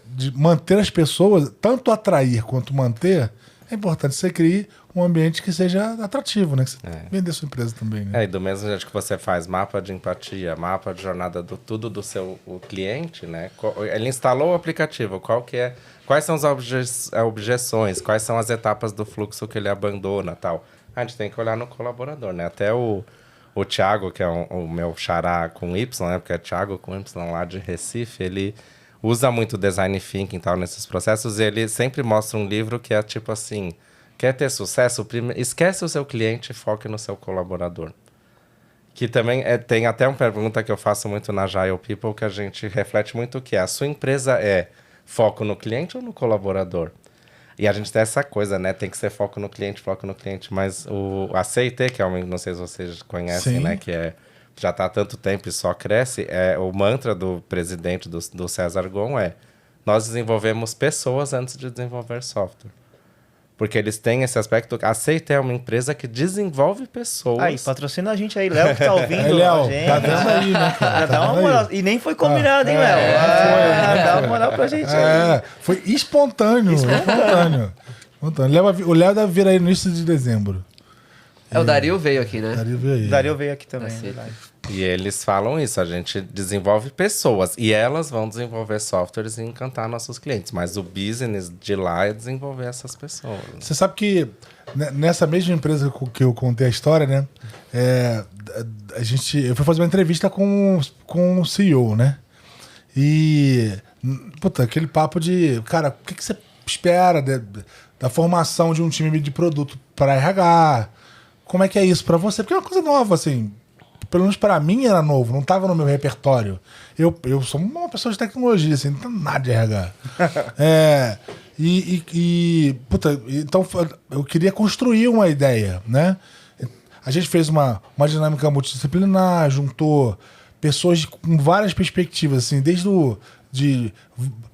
de manter as pessoas, tanto atrair quanto manter, é importante você criar um ambiente que seja atrativo, né? Que você vender sua empresa também, né? E do mesmo jeito que você faz mapa de empatia, mapa de jornada do tudo do seu o cliente, né? Ele instalou o aplicativo, quais são as objeções, quais são as etapas do fluxo que ele abandona, tal. A gente tem que olhar no colaborador, né? Até o Thiago, que é o meu xará com Y, né? Porque é Thiago com Y lá de Recife, ele usa muito design thinking e tal nesses processos, e ele sempre mostra um livro que é tipo assim, quer ter sucesso? Esquece o seu cliente e foque no seu colaborador. Que também tem até uma pergunta que eu faço muito na Agile People, que a gente reflete muito, que é, a sua empresa é foco no cliente ou no colaborador? E a gente tem essa coisa, né? Tem que ser foco no cliente, mas a CIT, que é não sei se vocês conhecem, né? Que já está há tanto tempo e só cresce, o mantra do presidente do César Gon nós desenvolvemos pessoas antes de desenvolver software. Porque eles têm esse aspecto. A CIT é uma empresa que desenvolve pessoas. Aí, patrocina a gente aí, Léo, que tá ouvindo. Léo, a gente. tá vendo aí, né, cara? Dá uma moral. E nem foi combinado, hein, Léo? Dá uma moral pra gente aí. Foi espontâneo. O Léo deve vir aí no início de dezembro. O Dario veio aqui, né? Dario veio aqui também. E eles falam isso, a gente desenvolve pessoas e elas vão desenvolver softwares e encantar nossos clientes. Mas o business de lá é desenvolver essas pessoas. Você sabe que nessa mesma empresa que eu contei a história, né? Eu fui fazer uma entrevista com o CEO, né? E, aquele papo de, cara, o que você espera da formação de um time de produto para RH? Como é que é isso para você? Porque é uma coisa nova, assim. Pelo menos para mim era novo, não estava no meu repertório. Eu sou uma pessoa de tecnologia, assim, não tem nada de RH. Então eu queria construir uma ideia, né? A gente fez uma dinâmica multidisciplinar, juntou pessoas com várias perspectivas, assim,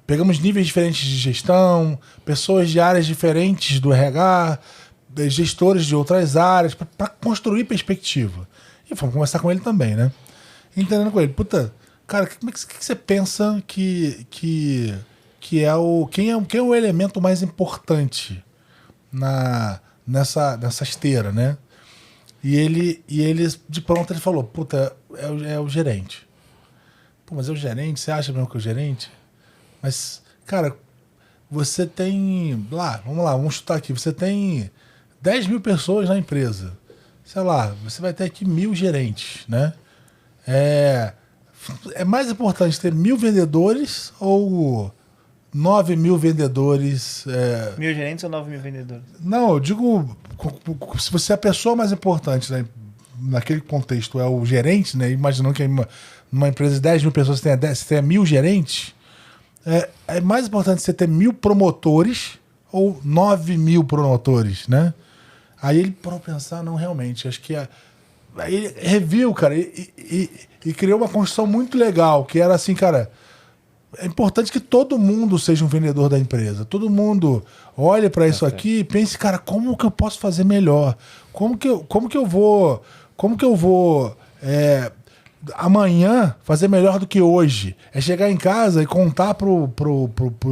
pegamos níveis diferentes de gestão, pessoas de áreas diferentes do RH, gestores de outras áreas, para construir perspectiva. E fomos conversar com ele também, né? Entendendo com ele. Cara, como é que você pensa quem é o elemento mais importante nessa esteira, né? E ele, de pronto, ele falou, é o gerente. Mas é o gerente? Você acha mesmo que é o gerente? Mas, cara, você tem... vamos chutar aqui. Você tem 10 mil pessoas na empresa. Sei lá, você vai ter aqui 1000 gerentes, né? É mais importante ter 1000 vendedores ou 9.000 vendedores? 1000 gerentes ou 9.000 vendedores? Não, eu digo, se você é a pessoa mais importante, né, naquele contexto é o gerente, né? Imaginando que numa empresa de 10 mil pessoas você tenha 1000 gerentes, é mais importante você ter 1000 promotores ou 9.000 promotores, né? Aí ele parou pra pensar, não, realmente, acho que... Aí ele reviu, cara, e criou uma construção muito legal, que era assim, cara, é importante que todo mundo seja um vendedor da empresa. Todo mundo olhe para isso aqui e pense, cara, como que eu posso fazer melhor? Como que eu vou amanhã fazer melhor do que hoje? É chegar em casa e contar pro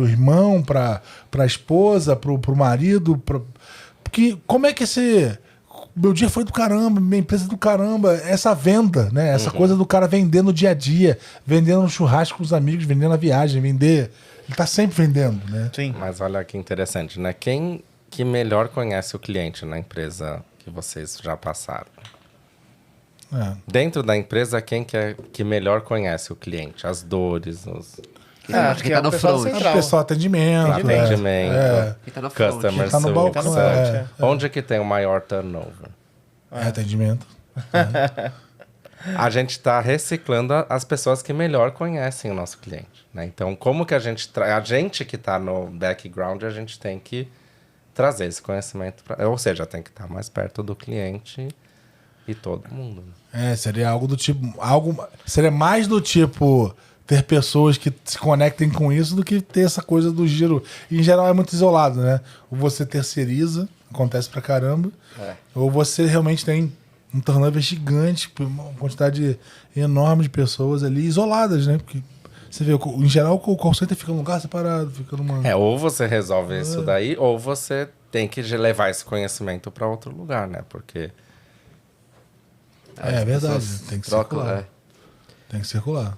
irmão, pra esposa, pro marido, porque como é que meu dia foi do caramba, minha empresa do caramba, essa venda, né? Essa coisa do cara vendendo no dia a dia, vendendo no churrasco com os amigos, vendendo na viagem, ele tá sempre vendendo, né? Sim. Mas olha que interessante, né? Quem que melhor conhece o cliente na empresa que vocês já passaram? Dentro da empresa, quem que melhor conhece o cliente? As dores, acho que tá no front. O pessoal atendimento. Quem tá no front. Customer Quem tá no balcão, success. Onde que tem o maior turnover? Atendimento. A gente está reciclando as pessoas que melhor conhecem o nosso cliente, né? Então, como que a gente que está no background, a gente tem que trazer esse conhecimento, ou seja, tem que estar mais perto do cliente e todo mundo. Seria algo do tipo... Seria mais do tipo... ter pessoas que se conectem com isso do que ter essa coisa do giro. E, em geral, é muito isolado, né? Ou você terceiriza, acontece pra caramba, ou você realmente tem um turnover gigante, uma quantidade enorme de pessoas ali isoladas, né? Porque Você vê, em geral, o call center fica num lugar separado, fica numa... Ou você resolve isso daí, ou você tem que levar esse conhecimento para outro lugar, né? Porque É verdade, pessoas tem que trocam, circular. Tem que circular.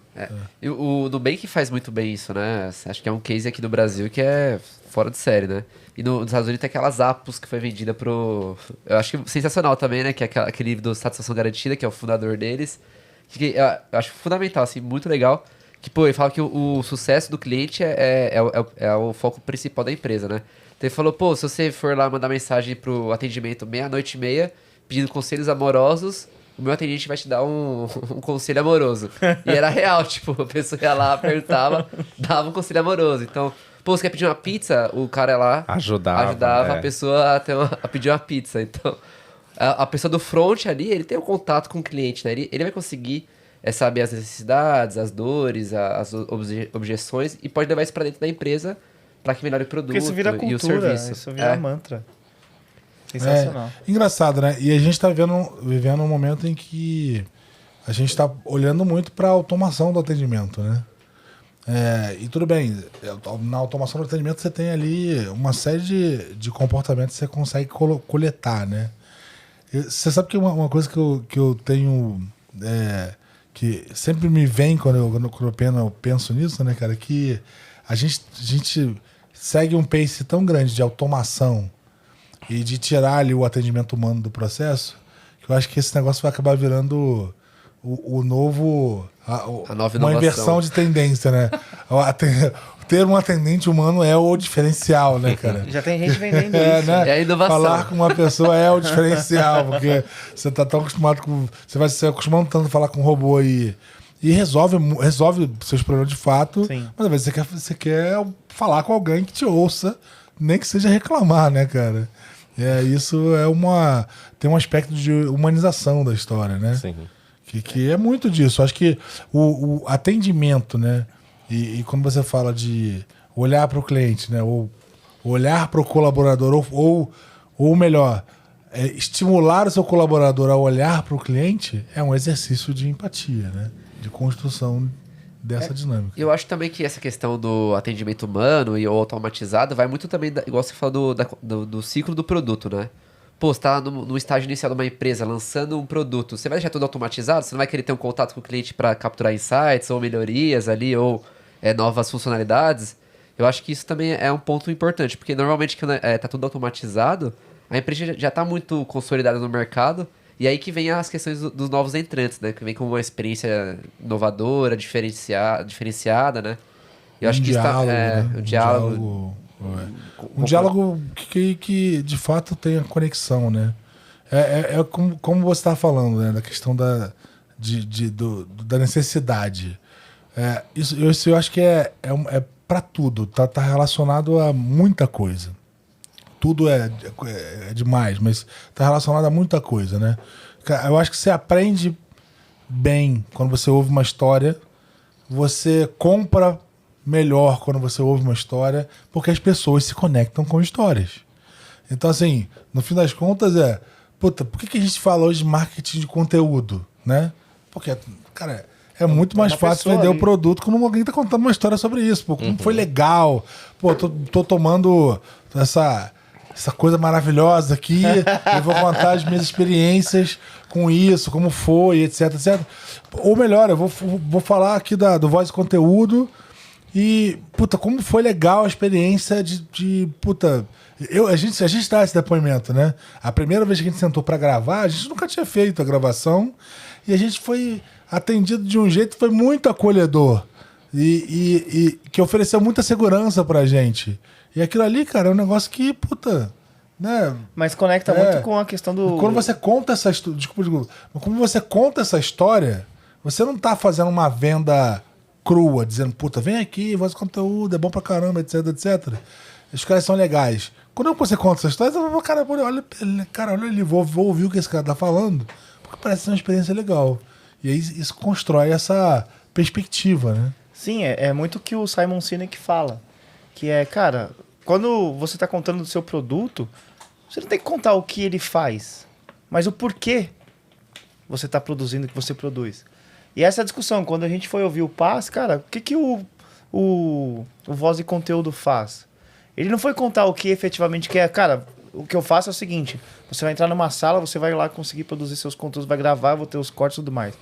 E o Nubank faz muito bem isso, né? Acho que é um case aqui do Brasil que é fora de série, né? E nos Estados Unidos tem aquelas Apos que foi vendida pro... Eu acho que sensacional também, né? Que é aquele livro do Satisfação Garantida, que é o fundador deles. Que eu acho fundamental, assim, muito legal. Que, pô, ele fala que o sucesso do cliente é o foco principal da empresa, né? Então ele falou, pô, se você for lá mandar mensagem pro atendimento 00:30, pedindo conselhos amorosos, o meu atendente vai te dar um conselho amoroso. E era real, tipo, a pessoa ia lá, apertava, dava um conselho amoroso. Então, pô, você quer pedir uma pizza? O cara ia lá, ajudava a pessoa a pedir uma pizza. Então, a pessoa do front ali, ele tem um contato com o cliente, né? Ele vai conseguir saber as necessidades, as dores, as objeções e pode levar isso pra dentro da empresa para que melhore o produto. Porque isso vira e o cultura, serviço. isso vira mantra. Sensacional. Engraçado, né? E a gente tá vivendo um momento em que a gente tá olhando muito pra automação do atendimento, né? E tudo bem, na automação do atendimento você tem ali uma série de comportamentos que você consegue coletar, né? Você sabe que uma coisa que eu tenho... que sempre me vem quando eu penso nisso, né, cara? Que a gente segue um pace tão grande de automação e de tirar ali o atendimento humano do processo, que eu acho que esse negócio vai acabar virando o novo... A nova uma inovação. inversão de tendência, né? Ter um atendente humano é o diferencial, né, cara? Já tem gente vendendo isso. Né? É a inovação. Falar com uma pessoa é o diferencial, porque você tá tão acostumado com... Você vai se acostumando tanto a falar com um robô e resolve seus problemas de fato, Sim. mas às vezes você quer falar com alguém que te ouça, nem que seja reclamar, né, cara? Isso tem um aspecto de humanização da história, né? sim. Que é muito disso. Acho que o atendimento, né? E quando você fala de olhar para o cliente, né? Ou olhar para o colaborador, ou melhor, estimular o seu colaborador a olhar para o cliente é um exercício de empatia, né? De construção dessa dinâmica. Eu acho também que essa questão do atendimento humano e automatizado vai muito também, igual você falou, do ciclo do produto, né? Pô, você tá no estágio inicial de uma empresa lançando um produto, você vai deixar tudo automatizado? Você não vai querer ter um contato com o cliente para capturar insights ou melhorias ali, ou novas funcionalidades? Eu acho que isso também é um ponto importante, porque normalmente quando tá tudo automatizado, a empresa já tá muito consolidada no mercado, e aí que vem as questões dos novos entrantes, né? Que vem com uma experiência inovadora, diferenciada, né? Eu acho que isso tá... né? Um diálogo... Um diálogo que de fato tenha conexão, né? Como você está falando, né? Da questão da necessidade. Isso eu acho que é para tudo, tá relacionado a muita coisa. Tudo é demais, mas tá relacionado a muita coisa, né? Eu acho que você aprende bem quando você ouve uma história, você compra melhor quando você ouve uma história, porque as pessoas se conectam com histórias. Então, assim, no fim das contas por que a gente fala hoje de marketing de conteúdo, né? Porque, cara, é muito mais fácil vender o produto quando alguém tá contando uma história sobre isso. Pô, como foi legal. Pô, tô tomando essa coisa maravilhosa aqui, eu vou contar as minhas experiências com isso, como foi, etc, etc. Ou melhor, eu vou falar aqui do Voz e Conteúdo e, puta, como foi legal a experiência a gente dá esse depoimento, né? A primeira vez que a gente sentou pra gravar, a gente nunca tinha feito a gravação e a gente foi atendido de um jeito que foi muito acolhedor e que ofereceu muita segurança pra gente. E aquilo ali, cara, é um negócio que, puta, né? Mas conecta muito com a questão do... Quando você conta essa história... Desculpa. Como você conta essa história, você não tá fazendo uma venda crua, dizendo, puta, vem aqui, Voz e Conteúdo, é bom pra caramba, etc, etc. Os caras são legais. Quando você conta essa história, você fala, olha ali, vou ouvir o que esse cara tá falando, porque parece ser uma experiência legal. E aí isso constrói essa perspectiva, né? Sim, é muito o que o Simon Sinek fala. Que cara, quando você está contando do seu produto, você não tem que contar o que ele faz, mas o porquê você está produzindo o que você produz. E essa discussão, quando a gente foi ouvir o Paz, cara, o que o Voz e Conteúdo faz? Ele não foi contar o que efetivamente quer. Cara, o que eu faço é o seguinte, você vai entrar numa sala, você vai lá conseguir produzir seus conteúdos, vai gravar, vou ter os cortes e tudo mais.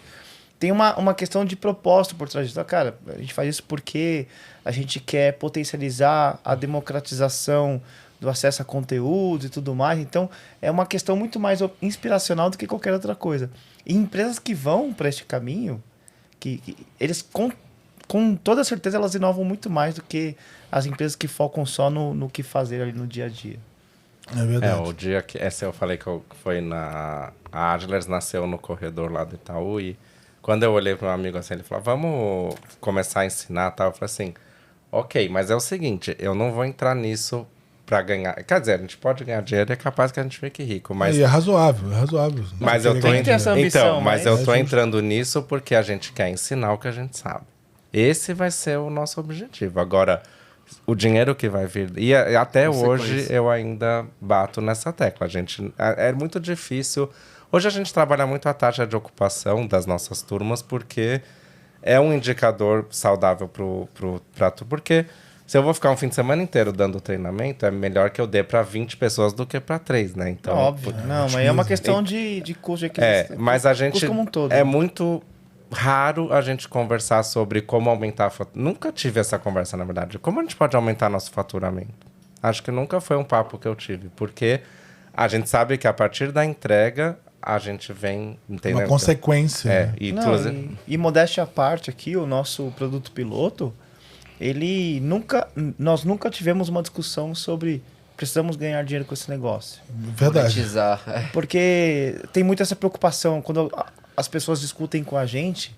Tem uma questão de propósito por trás disso. Cara, a gente faz isso porque a gente quer potencializar a democratização do acesso a conteúdo e tudo mais. Então, é uma questão muito mais inspiracional do que qualquer outra coisa. E empresas que vão para este caminho, que eles, com toda certeza, elas inovam muito mais do que as empresas que focam só no que fazer ali no dia a dia. É verdade. O dia que... Essa eu falei que foi na... A Adlers nasceu no corredor lá do Itaú e quando eu olhei para meu amigo assim, ele falou, vamos começar a ensinar e tal. Eu falei assim, ok, mas é o seguinte, eu não vou entrar nisso para ganhar... Quer dizer, a gente pode ganhar dinheiro e é capaz que a gente fique rico, mas... E é razoável, é razoável. Mas eu tô, Tem que ter essa ambição, então, mas eu tô é entrando nisso porque a gente quer ensinar o que a gente sabe. Esse vai ser o nosso objetivo. Agora, o dinheiro que vai vir... E até hoje eu ainda bato nessa tecla. A gente, é muito difícil... Hoje a gente trabalha muito a taxa de ocupação das nossas turmas porque é um indicador saudável para tu. Porque se eu vou ficar um fim de semana inteiro dando treinamento, é melhor que eu dê para 20 pessoas do que para 3, né? Então, óbvio. Não, mas é uma questão de custo de aquisição. Mas a gente... Como um todo. É muito raro a gente conversar sobre como aumentar... Nunca tive essa conversa, na verdade. Como a gente pode aumentar nosso faturamento? Acho que nunca foi um papo que eu tive. Porque a gente sabe que a partir da entrega... a gente vem... Uma consequência. É, e modéstia à parte aqui, o nosso produto piloto, nós nunca tivemos uma discussão sobre precisamos ganhar dinheiro com esse negócio. Verdade. Monetizar. Porque tem muito essa preocupação quando as pessoas discutem com a gente.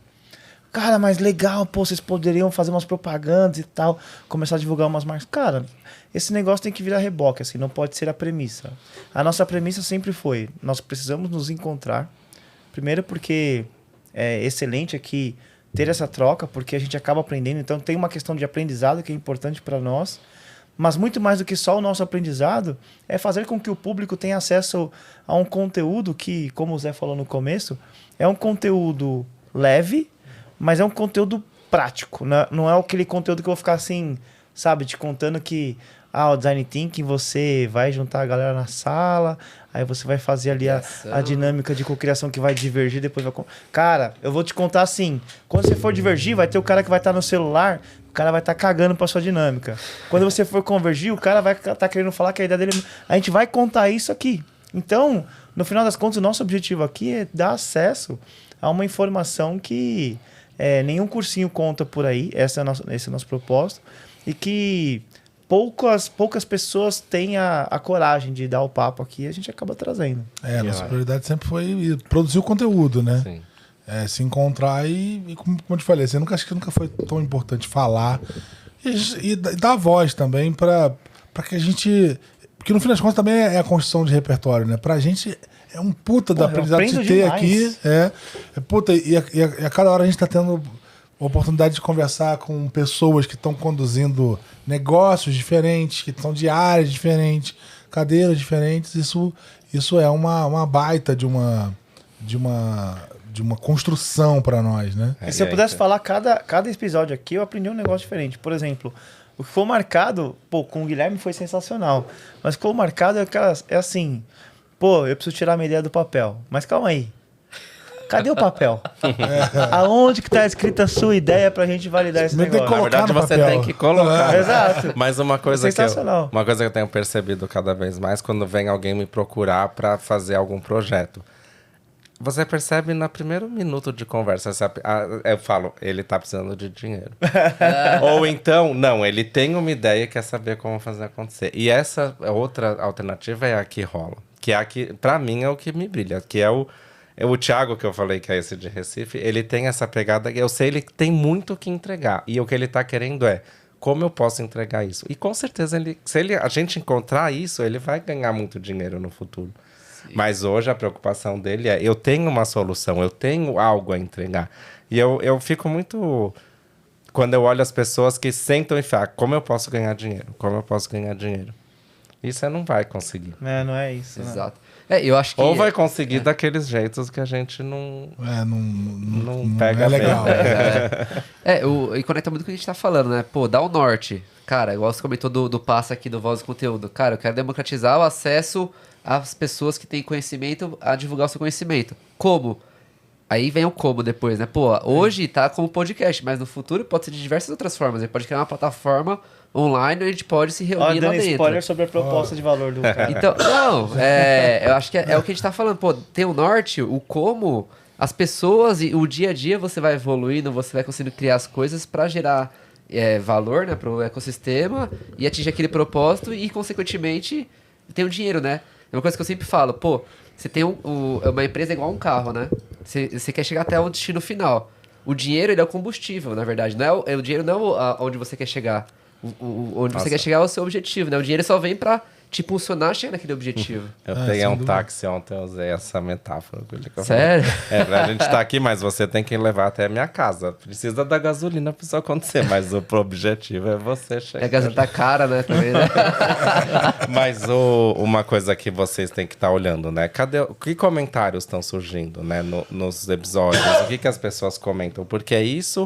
Cara, mas legal, pô, vocês poderiam fazer umas propagandas e tal, começar a divulgar umas marcas. Cara, esse negócio tem que virar reboque, assim, não pode ser a premissa. A nossa premissa sempre foi, nós precisamos nos encontrar. Primeiro porque é excelente aqui ter essa troca, porque a gente acaba aprendendo. Então tem uma questão de aprendizado que é importante para nós. Mas muito mais do que só o nosso aprendizado, é fazer com que o público tenha acesso a um conteúdo que, como o Zé falou no começo, é um conteúdo leve, mas é um conteúdo prático. Não é aquele conteúdo que eu vou ficar assim, sabe, te contando que o Design Thinking você vai juntar a galera na sala, aí você vai fazer ali a dinâmica de cocriação que vai divergir, depois vai... Cara, eu vou te contar assim, quando você for divergir, vai ter o cara que vai estar no celular, o cara vai estar cagando pra sua dinâmica. Quando você for convergir, o cara vai estar querendo falar que a ideia dele... A gente vai contar isso aqui. Então, no final das contas, o nosso objetivo aqui é dar acesso a uma informação que nenhum cursinho conta por aí, esse é o nosso propósito, e que poucas pessoas têm a coragem de dar o papo aqui e a gente acaba trazendo. Nossa prioridade sempre foi produzir o conteúdo, né? Sim. Se encontrar e como eu te falei, acho que nunca foi tão importante falar e dar voz também para que a gente... Porque no fim das contas também é a construção de repertório, né? Pra gente é um puta da aprendizado de ter demais. aqui. Puta, e a cada hora a gente tá tendo a oportunidade de conversar com pessoas que estão conduzindo negócios diferentes, que estão de áreas diferentes, cadeiras diferentes. Isso é uma baita de uma construção para nós, né? E se eu pudesse falar cada episódio aqui, eu aprendi um negócio diferente. Por exemplo, o que foi marcado, com o Guilherme foi sensacional. Mas o que foi marcado é assim, eu preciso tirar minha ideia do papel. Mas calma aí. Cadê o papel? Aonde que tá escrita a sua ideia pra gente validar esse negócio? Na verdade, você tem que colocar. Exato. Mas uma coisa que eu tenho percebido cada vez mais quando vem alguém me procurar para fazer algum projeto. Você percebe no primeiro minuto de conversa, eu falo, ele tá precisando de dinheiro. Ou então, não, ele tem uma ideia e quer saber como fazer acontecer. E essa outra alternativa é a que rola. Que é a que, pra mim, é o que me brilha. Que é o Thiago, que eu falei que é esse de Recife, ele tem essa pegada, eu sei, ele tem muito o que entregar. E o que ele tá querendo é, como eu posso entregar isso? E com certeza, a gente encontrar isso, ele vai ganhar muito dinheiro no futuro. Mas hoje a preocupação dele é, eu tenho uma solução, eu tenho algo a entregar. E eu fico muito... Quando eu olho as pessoas que sentam e falam, como eu posso ganhar dinheiro? Como eu posso ganhar dinheiro? E você não vai conseguir. Não é isso. Exato. Eu acho que... Ou vai conseguir daqueles jeitos que a gente não pega é legal. bem. E conecta muito com o que a gente tá falando, né? Pô, dá o norte. Cara, igual você comentou do passo aqui do Voz do Conteúdo. Cara, eu quero democratizar o acesso às pessoas que têm conhecimento a divulgar o seu conhecimento. Como? Aí vem o como depois, né? Pô, hoje tá como podcast, mas no futuro pode ser de diversas outras formas. A gente pode criar uma plataforma online onde a gente pode se reunir lá dentro. Spoiler sobre a proposta de valor do cara. Então, não, eu acho que é o que a gente tá falando. Pô, tem o norte, o como, as pessoas e o dia a dia você vai evoluindo, você vai conseguindo criar as coisas pra gerar valor, né, pro ecossistema e atingir aquele propósito e, consequentemente, tem o dinheiro, né? É uma coisa que eu sempre falo, pô, você tem uma empresa igual um carro, né? Você quer chegar até o destino final. O dinheiro, ele é o combustível, na verdade. Não o dinheiro não é onde você quer chegar. Onde você quer chegar é o seu objetivo, né? O dinheiro só vem pra te impulsionar a chegar naquele objetivo. Eu peguei um táxi ontem, eu usei essa metáfora. Sério? A gente tá aqui, mas você tem que levar até a minha casa. Precisa da gasolina pra isso acontecer, mas o objetivo é você chegar. A gasolina tá cara, né? Também, né? Mas uma coisa que vocês têm que estar olhando, né? Que comentários estão surgindo, né? Nos episódios? O que as pessoas comentam? Porque é isso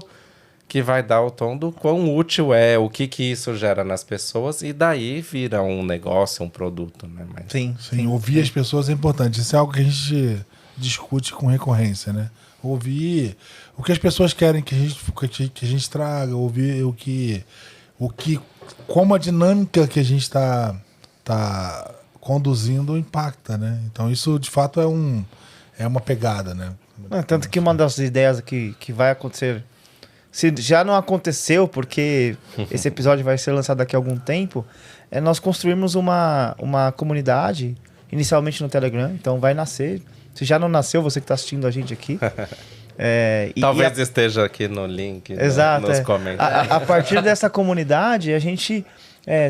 que vai dar o tom do quão útil é, o que isso gera nas pessoas, e daí vira um negócio, um produto, né? Mas... Sim, ouvir as pessoas é importante. Isso é algo que a gente discute com recorrência, né? Ouvir o que as pessoas querem que a gente traga, ouvir como a dinâmica que a gente está conduzindo impacta, né? Então isso, de fato, é uma pegada, né? Tanto que uma das ideias que vai acontecer... Se já não aconteceu, porque esse episódio vai ser lançado daqui a algum tempo, é nós construirmos uma comunidade, inicialmente no Telegram, então vai nascer. Se já não nasceu, você que está assistindo a gente aqui. Talvez esteja aqui no link, exato, nos comentários. A partir dessa comunidade, a gente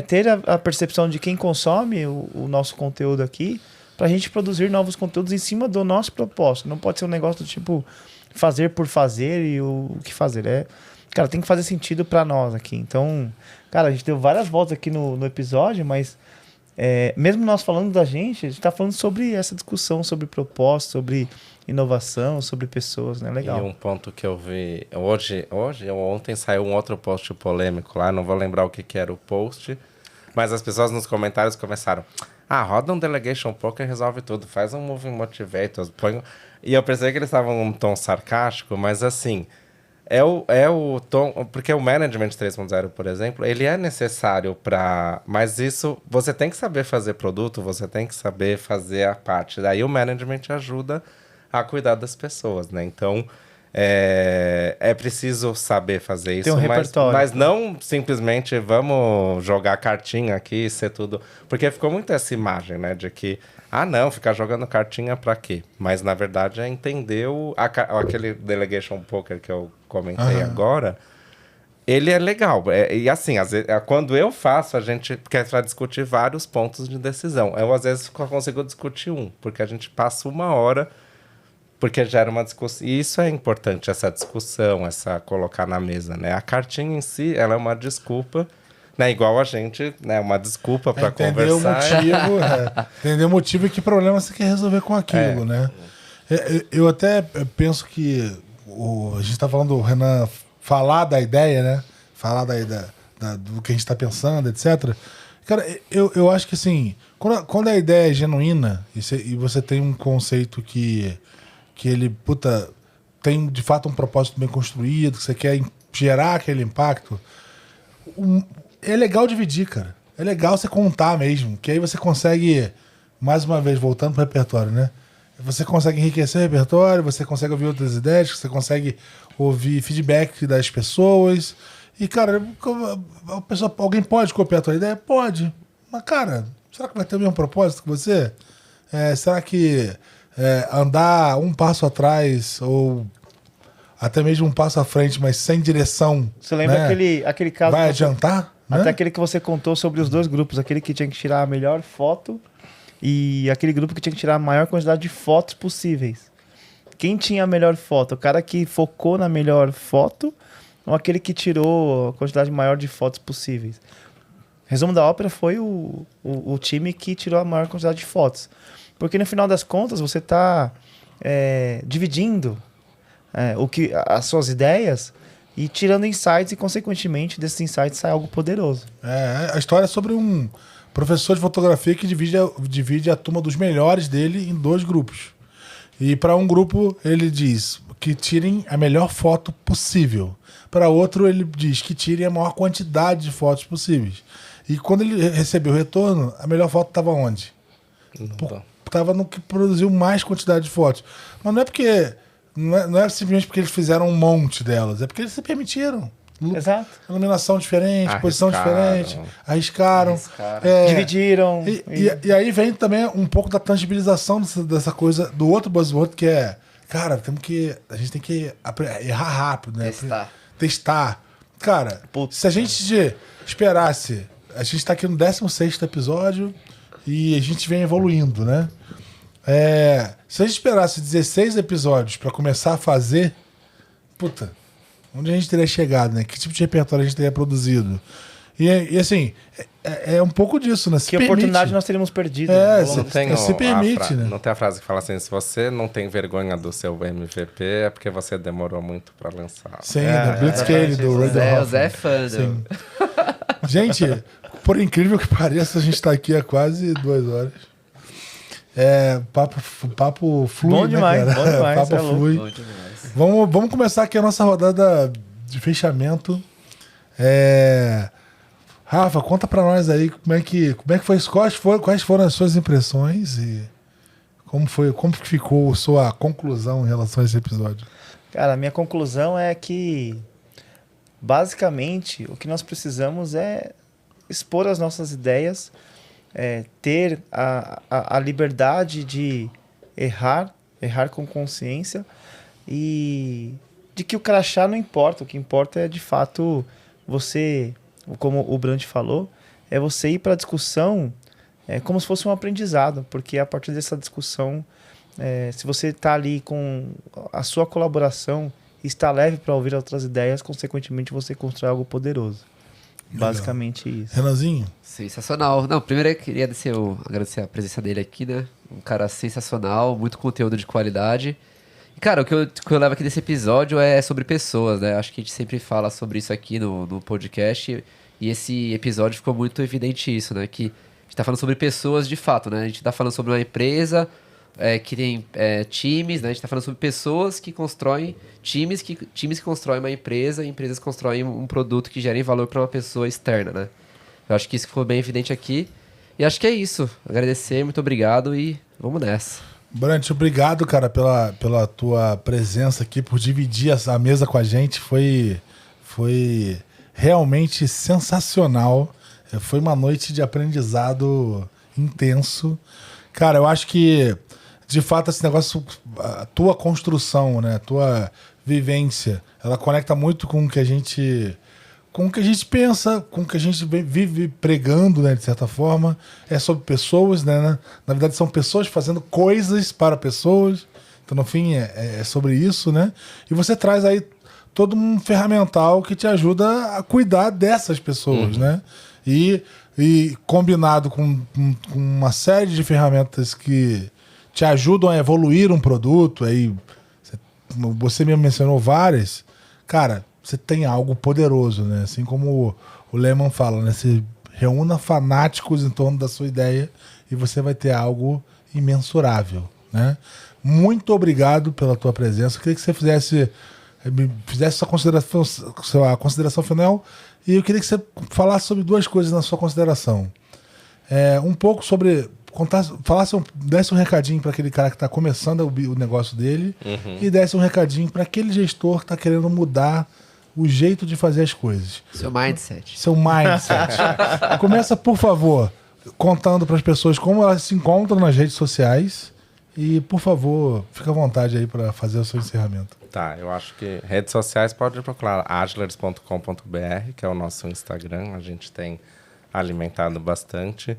ter a percepção de quem consome o nosso conteúdo aqui, para a gente produzir novos conteúdos em cima do nosso propósito. Não pode ser um negócio do tipo... fazer por fazer e o que fazer. Cara, tem que fazer sentido pra nós aqui. Então, cara, a gente deu várias voltas aqui no episódio, mas mesmo nós falando da gente, a gente tá falando sobre essa discussão, sobre propósito, sobre inovação, sobre pessoas, né? Legal. E um ponto que eu vi ontem saiu um outro post polêmico lá, não vou lembrar o que era o post, mas as pessoas nos comentários começaram: roda um Delegation Poker e resolve tudo, faz um Moving Motivators, põe... E eu pensei que eles estavam num tom sarcástico, mas assim, é o tom... Porque o Management 3.0, por exemplo, ele é necessário para... Mas isso, você tem que saber fazer produto, você tem que saber fazer a parte. Daí o Management ajuda a cuidar das pessoas, né? Então, é preciso saber fazer isso. Tem um repertório. Mas não simplesmente vamos jogar cartinha aqui e ser tudo... Porque ficou muito essa imagem, né? De que... não, ficar jogando cartinha pra quê? Mas, na verdade, é entender aquele Delegation Poker que eu comentei agora. Ele é legal. E assim, às vezes, quando eu faço, a gente quer discutir vários pontos de decisão. Eu, às vezes, só consigo discutir porque a gente passa uma hora, porque gera uma discussão. E isso é importante, essa discussão, essa colocar na mesa, né? A cartinha em si, ela é uma desculpa... Né, igual a gente, né, uma desculpa para conversar. Entender o motivo e que problema você quer resolver com aquilo, né? Eu até penso que a gente está falando do Renan falar da ideia, né? Falar do que a gente está pensando, etc. Cara, eu acho que assim, quando a ideia é genuína e você tem um conceito que ele, tem de fato um propósito bem construído, que você quer gerar aquele impacto... É legal dividir, cara. É legal você contar mesmo, que aí você consegue, mais uma vez, voltando pro repertório, né? Você consegue enriquecer o repertório, você consegue ouvir outras ideias, você consegue ouvir feedback das pessoas. E, cara, alguém pode copiar a tua ideia? Pode. Mas, cara, será que vai ter o mesmo propósito que você? Será que andar um passo atrás ou até mesmo um passo à frente, mas sem direção... Você lembra aquele caso... Vai adiantar? Até né? aquele que você contou sobre os dois grupos, aquele que tinha que tirar a melhor foto e aquele grupo que tinha que tirar a maior quantidade de fotos possíveis. Quem tinha a melhor foto? O cara que focou na melhor foto ou aquele que tirou a quantidade maior de fotos possíveis? Resumo da ópera foi o time que tirou a maior quantidade de fotos. Porque no final das contas você está dividindo as suas ideias e tirando insights e, consequentemente, desses insights sai algo poderoso. A história é sobre um professor de fotografia que divide a turma dos melhores dele em 2 grupos. E para um grupo ele diz que tirem a melhor foto possível. Para outro ele diz que tirem a maior quantidade de fotos possíveis. E quando ele recebeu o retorno, a melhor foto estava onde? Estava no que produziu mais quantidade de fotos. Mas não é porque... Não é simplesmente porque eles fizeram um monte delas. É porque eles se permitiram. Exato. Iluminação diferente, posição diferente. Arriscaram. Dividiram. E aí vem também um pouco da tangibilização dessa coisa do outro buzzword, que é... Cara, a gente tem que errar rápido, né? Testar. Cara, se a gente esperasse... A gente tá aqui no 16º episódio e a gente vem evoluindo, né? Se a gente esperasse 16 episódios pra começar a fazer, puta, onde a gente teria chegado, né? Que tipo de repertório a gente teria produzido? E assim, é um pouco disso, né? Que oportunidade nós teríamos perdido. Se permite, né? Não tem a frase que fala assim, se você não tem vergonha do seu MVP, é porque você demorou muito pra lançar. Sim, do Blitzscaling, do Radio O Zé é fã. Sim. Gente, por incrível que pareça, a gente tá aqui há quase 2 horas. Papo flui, bom demais, né, cara? Bom demais, papo flui. Bom demais. Vamos começar aqui a nossa rodada de fechamento. Rafa, conta pra nós aí como é que foi isso, quais foram as suas impressões e como que ficou a sua conclusão em relação a esse episódio? Cara, a minha conclusão é que basicamente o que nós precisamos é expor as nossas ideias, ter a liberdade de errar com consciência e de que o crachá não importa, o que importa é de fato você, como o Brant falou, é você ir para a discussão como se fosse um aprendizado, porque a partir dessa discussão, se você está ali com a sua colaboração e está leve para ouvir outras ideias, consequentemente você constrói algo poderoso. Legal. Basicamente isso. Renanzinho? Sensacional. Não, primeiro eu queria agradecer a presença dele aqui, né? Um cara sensacional, muito conteúdo de qualidade. E, cara, o que eu levo aqui desse episódio é sobre pessoas, né? Acho que a gente sempre fala sobre isso aqui no podcast. E esse episódio ficou muito evidente isso, né? Que a gente tá falando sobre pessoas de fato, né? A gente tá falando sobre uma empresa que tem times, né? A gente tá falando sobre pessoas que constroem times que constroem uma empresa e empresas que constroem um produto que gerem valor para uma pessoa externa, né? Eu acho que isso ficou bem evidente aqui. E acho que é isso. Agradecer, muito obrigado e vamos nessa. Brant, obrigado, cara, pela tua presença aqui, por dividir a mesa com a gente. Foi realmente sensacional. Foi uma noite de aprendizado intenso. Cara, eu acho que, de fato, esse negócio, a tua construção, né, a tua vivência, ela conecta muito com o que a gente pensa, com o que a gente vive pregando, né, de certa forma. É sobre pessoas, né? Na verdade, são pessoas fazendo coisas para pessoas. Então, no fim, é sobre isso, né? E você traz aí todo um ferramental que te ajuda a cuidar dessas pessoas, né? E combinado com uma série de ferramentas que te ajudam a evoluir um produto, aí você mesmo mencionou várias, cara, você tem algo poderoso, né? Assim como o Lehman fala, né? Você reúna fanáticos em torno da sua ideia e você vai ter algo imensurável, né? Muito obrigado pela tua presença. Eu queria que você fizesse sua consideração final, e eu queria que você falasse sobre 2 coisas na sua consideração. Um pouco sobre... desse um recadinho para aquele cara que está começando o negócio dele, e desse um recadinho para aquele gestor que está querendo mudar o jeito de fazer as coisas. Seu mindset. Começa, por favor, contando para as pessoas como elas se encontram nas redes sociais. E, por favor, fica à vontade aí para fazer o seu encerramento. Tá, eu acho que redes sociais pode procurar agilers.com.br, que é o nosso Instagram. A gente tem alimentado bastante.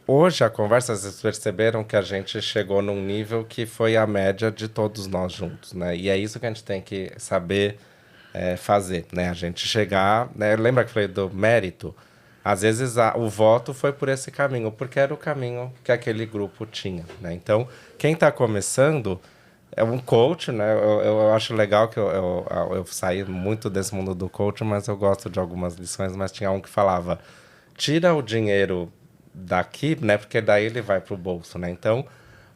Hoje a conversa, vocês perceberam que a gente chegou num nível que foi a média de todos nós juntos, né? E é isso que a gente tem que saber fazer, né? A gente chegar... né? Lembra que eu falei do mérito? às vezes o voto foi por esse caminho, porque era o caminho que aquele grupo tinha, né? Então, quem está começando é um coach, né? Eu acho legal que eu saí muito desse mundo do coach, mas eu gosto de algumas lições, mas tinha um que falava, tira o dinheiro daqui, né? Porque daí ele vai pro bolso, né? Então,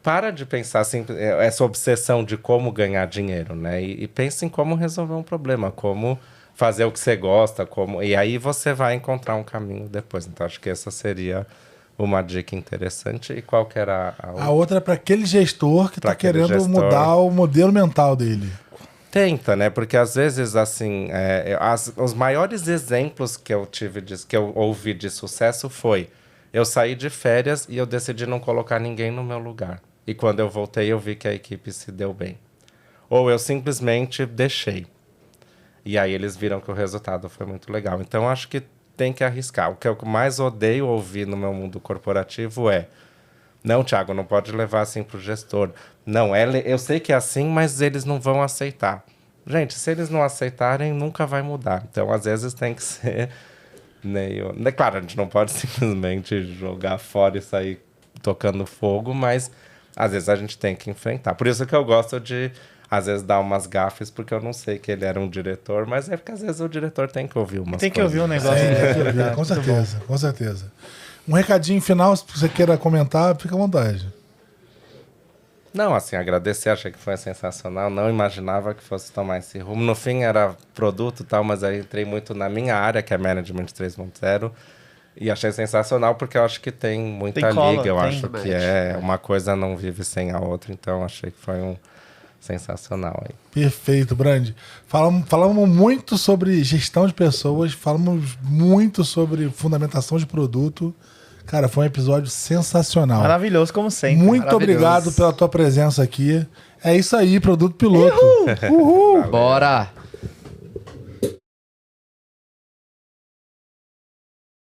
para de pensar assim, essa obsessão de como ganhar dinheiro, né? E pense em como resolver um problema, como fazer o que você gosta, e aí você vai encontrar um caminho depois. Então, acho que essa seria uma dica interessante. E qual que era a outra é para aquele gestor que está querendo mudar o modelo mental dele. Tenta, né? Porque às vezes, assim, os maiores exemplos que eu ouvi de sucesso foi: eu saí de férias e eu decidi não colocar ninguém no meu lugar. E quando eu voltei, eu vi que a equipe se deu bem. Ou eu simplesmente deixei. E aí eles viram que o resultado foi muito legal. Então, acho que tem que arriscar. O que eu mais odeio ouvir no meu mundo corporativo é: não, Thiago, não pode levar assim pro gestor. Não, eu sei que é assim, mas eles não vão aceitar. Gente, se eles não aceitarem, nunca vai mudar. Então, às vezes, tem que ser meio... Claro, a gente não pode simplesmente jogar fora e sair tocando fogo, mas às vezes a gente tem que enfrentar. Por isso que eu gosto de, às vezes, dar umas gafes, porque eu não sei que ele era um diretor, mas é porque às vezes o diretor tem que ouvir umas Tem que coisas. ouvir um negócio. Com certeza, com certeza. Um recadinho final, se você queira comentar, fica à vontade. Não, assim, agradecer, achei que foi sensacional, não imaginava que fosse tomar esse rumo. No fim era produto e tal, mas aí entrei muito na minha área, que é Management 3.0, e achei sensacional porque eu acho que tem muita liga, eu acho que uma coisa não vive sem a outra, então achei que foi sensacional aí. Perfeito, Brandi. Falamos muito sobre gestão de pessoas, falamos muito sobre fundamentação de produto. Cara, foi um episódio sensacional. Maravilhoso, como sempre. Muito obrigado pela tua presença aqui. É isso aí, Produto Piloto. Bora!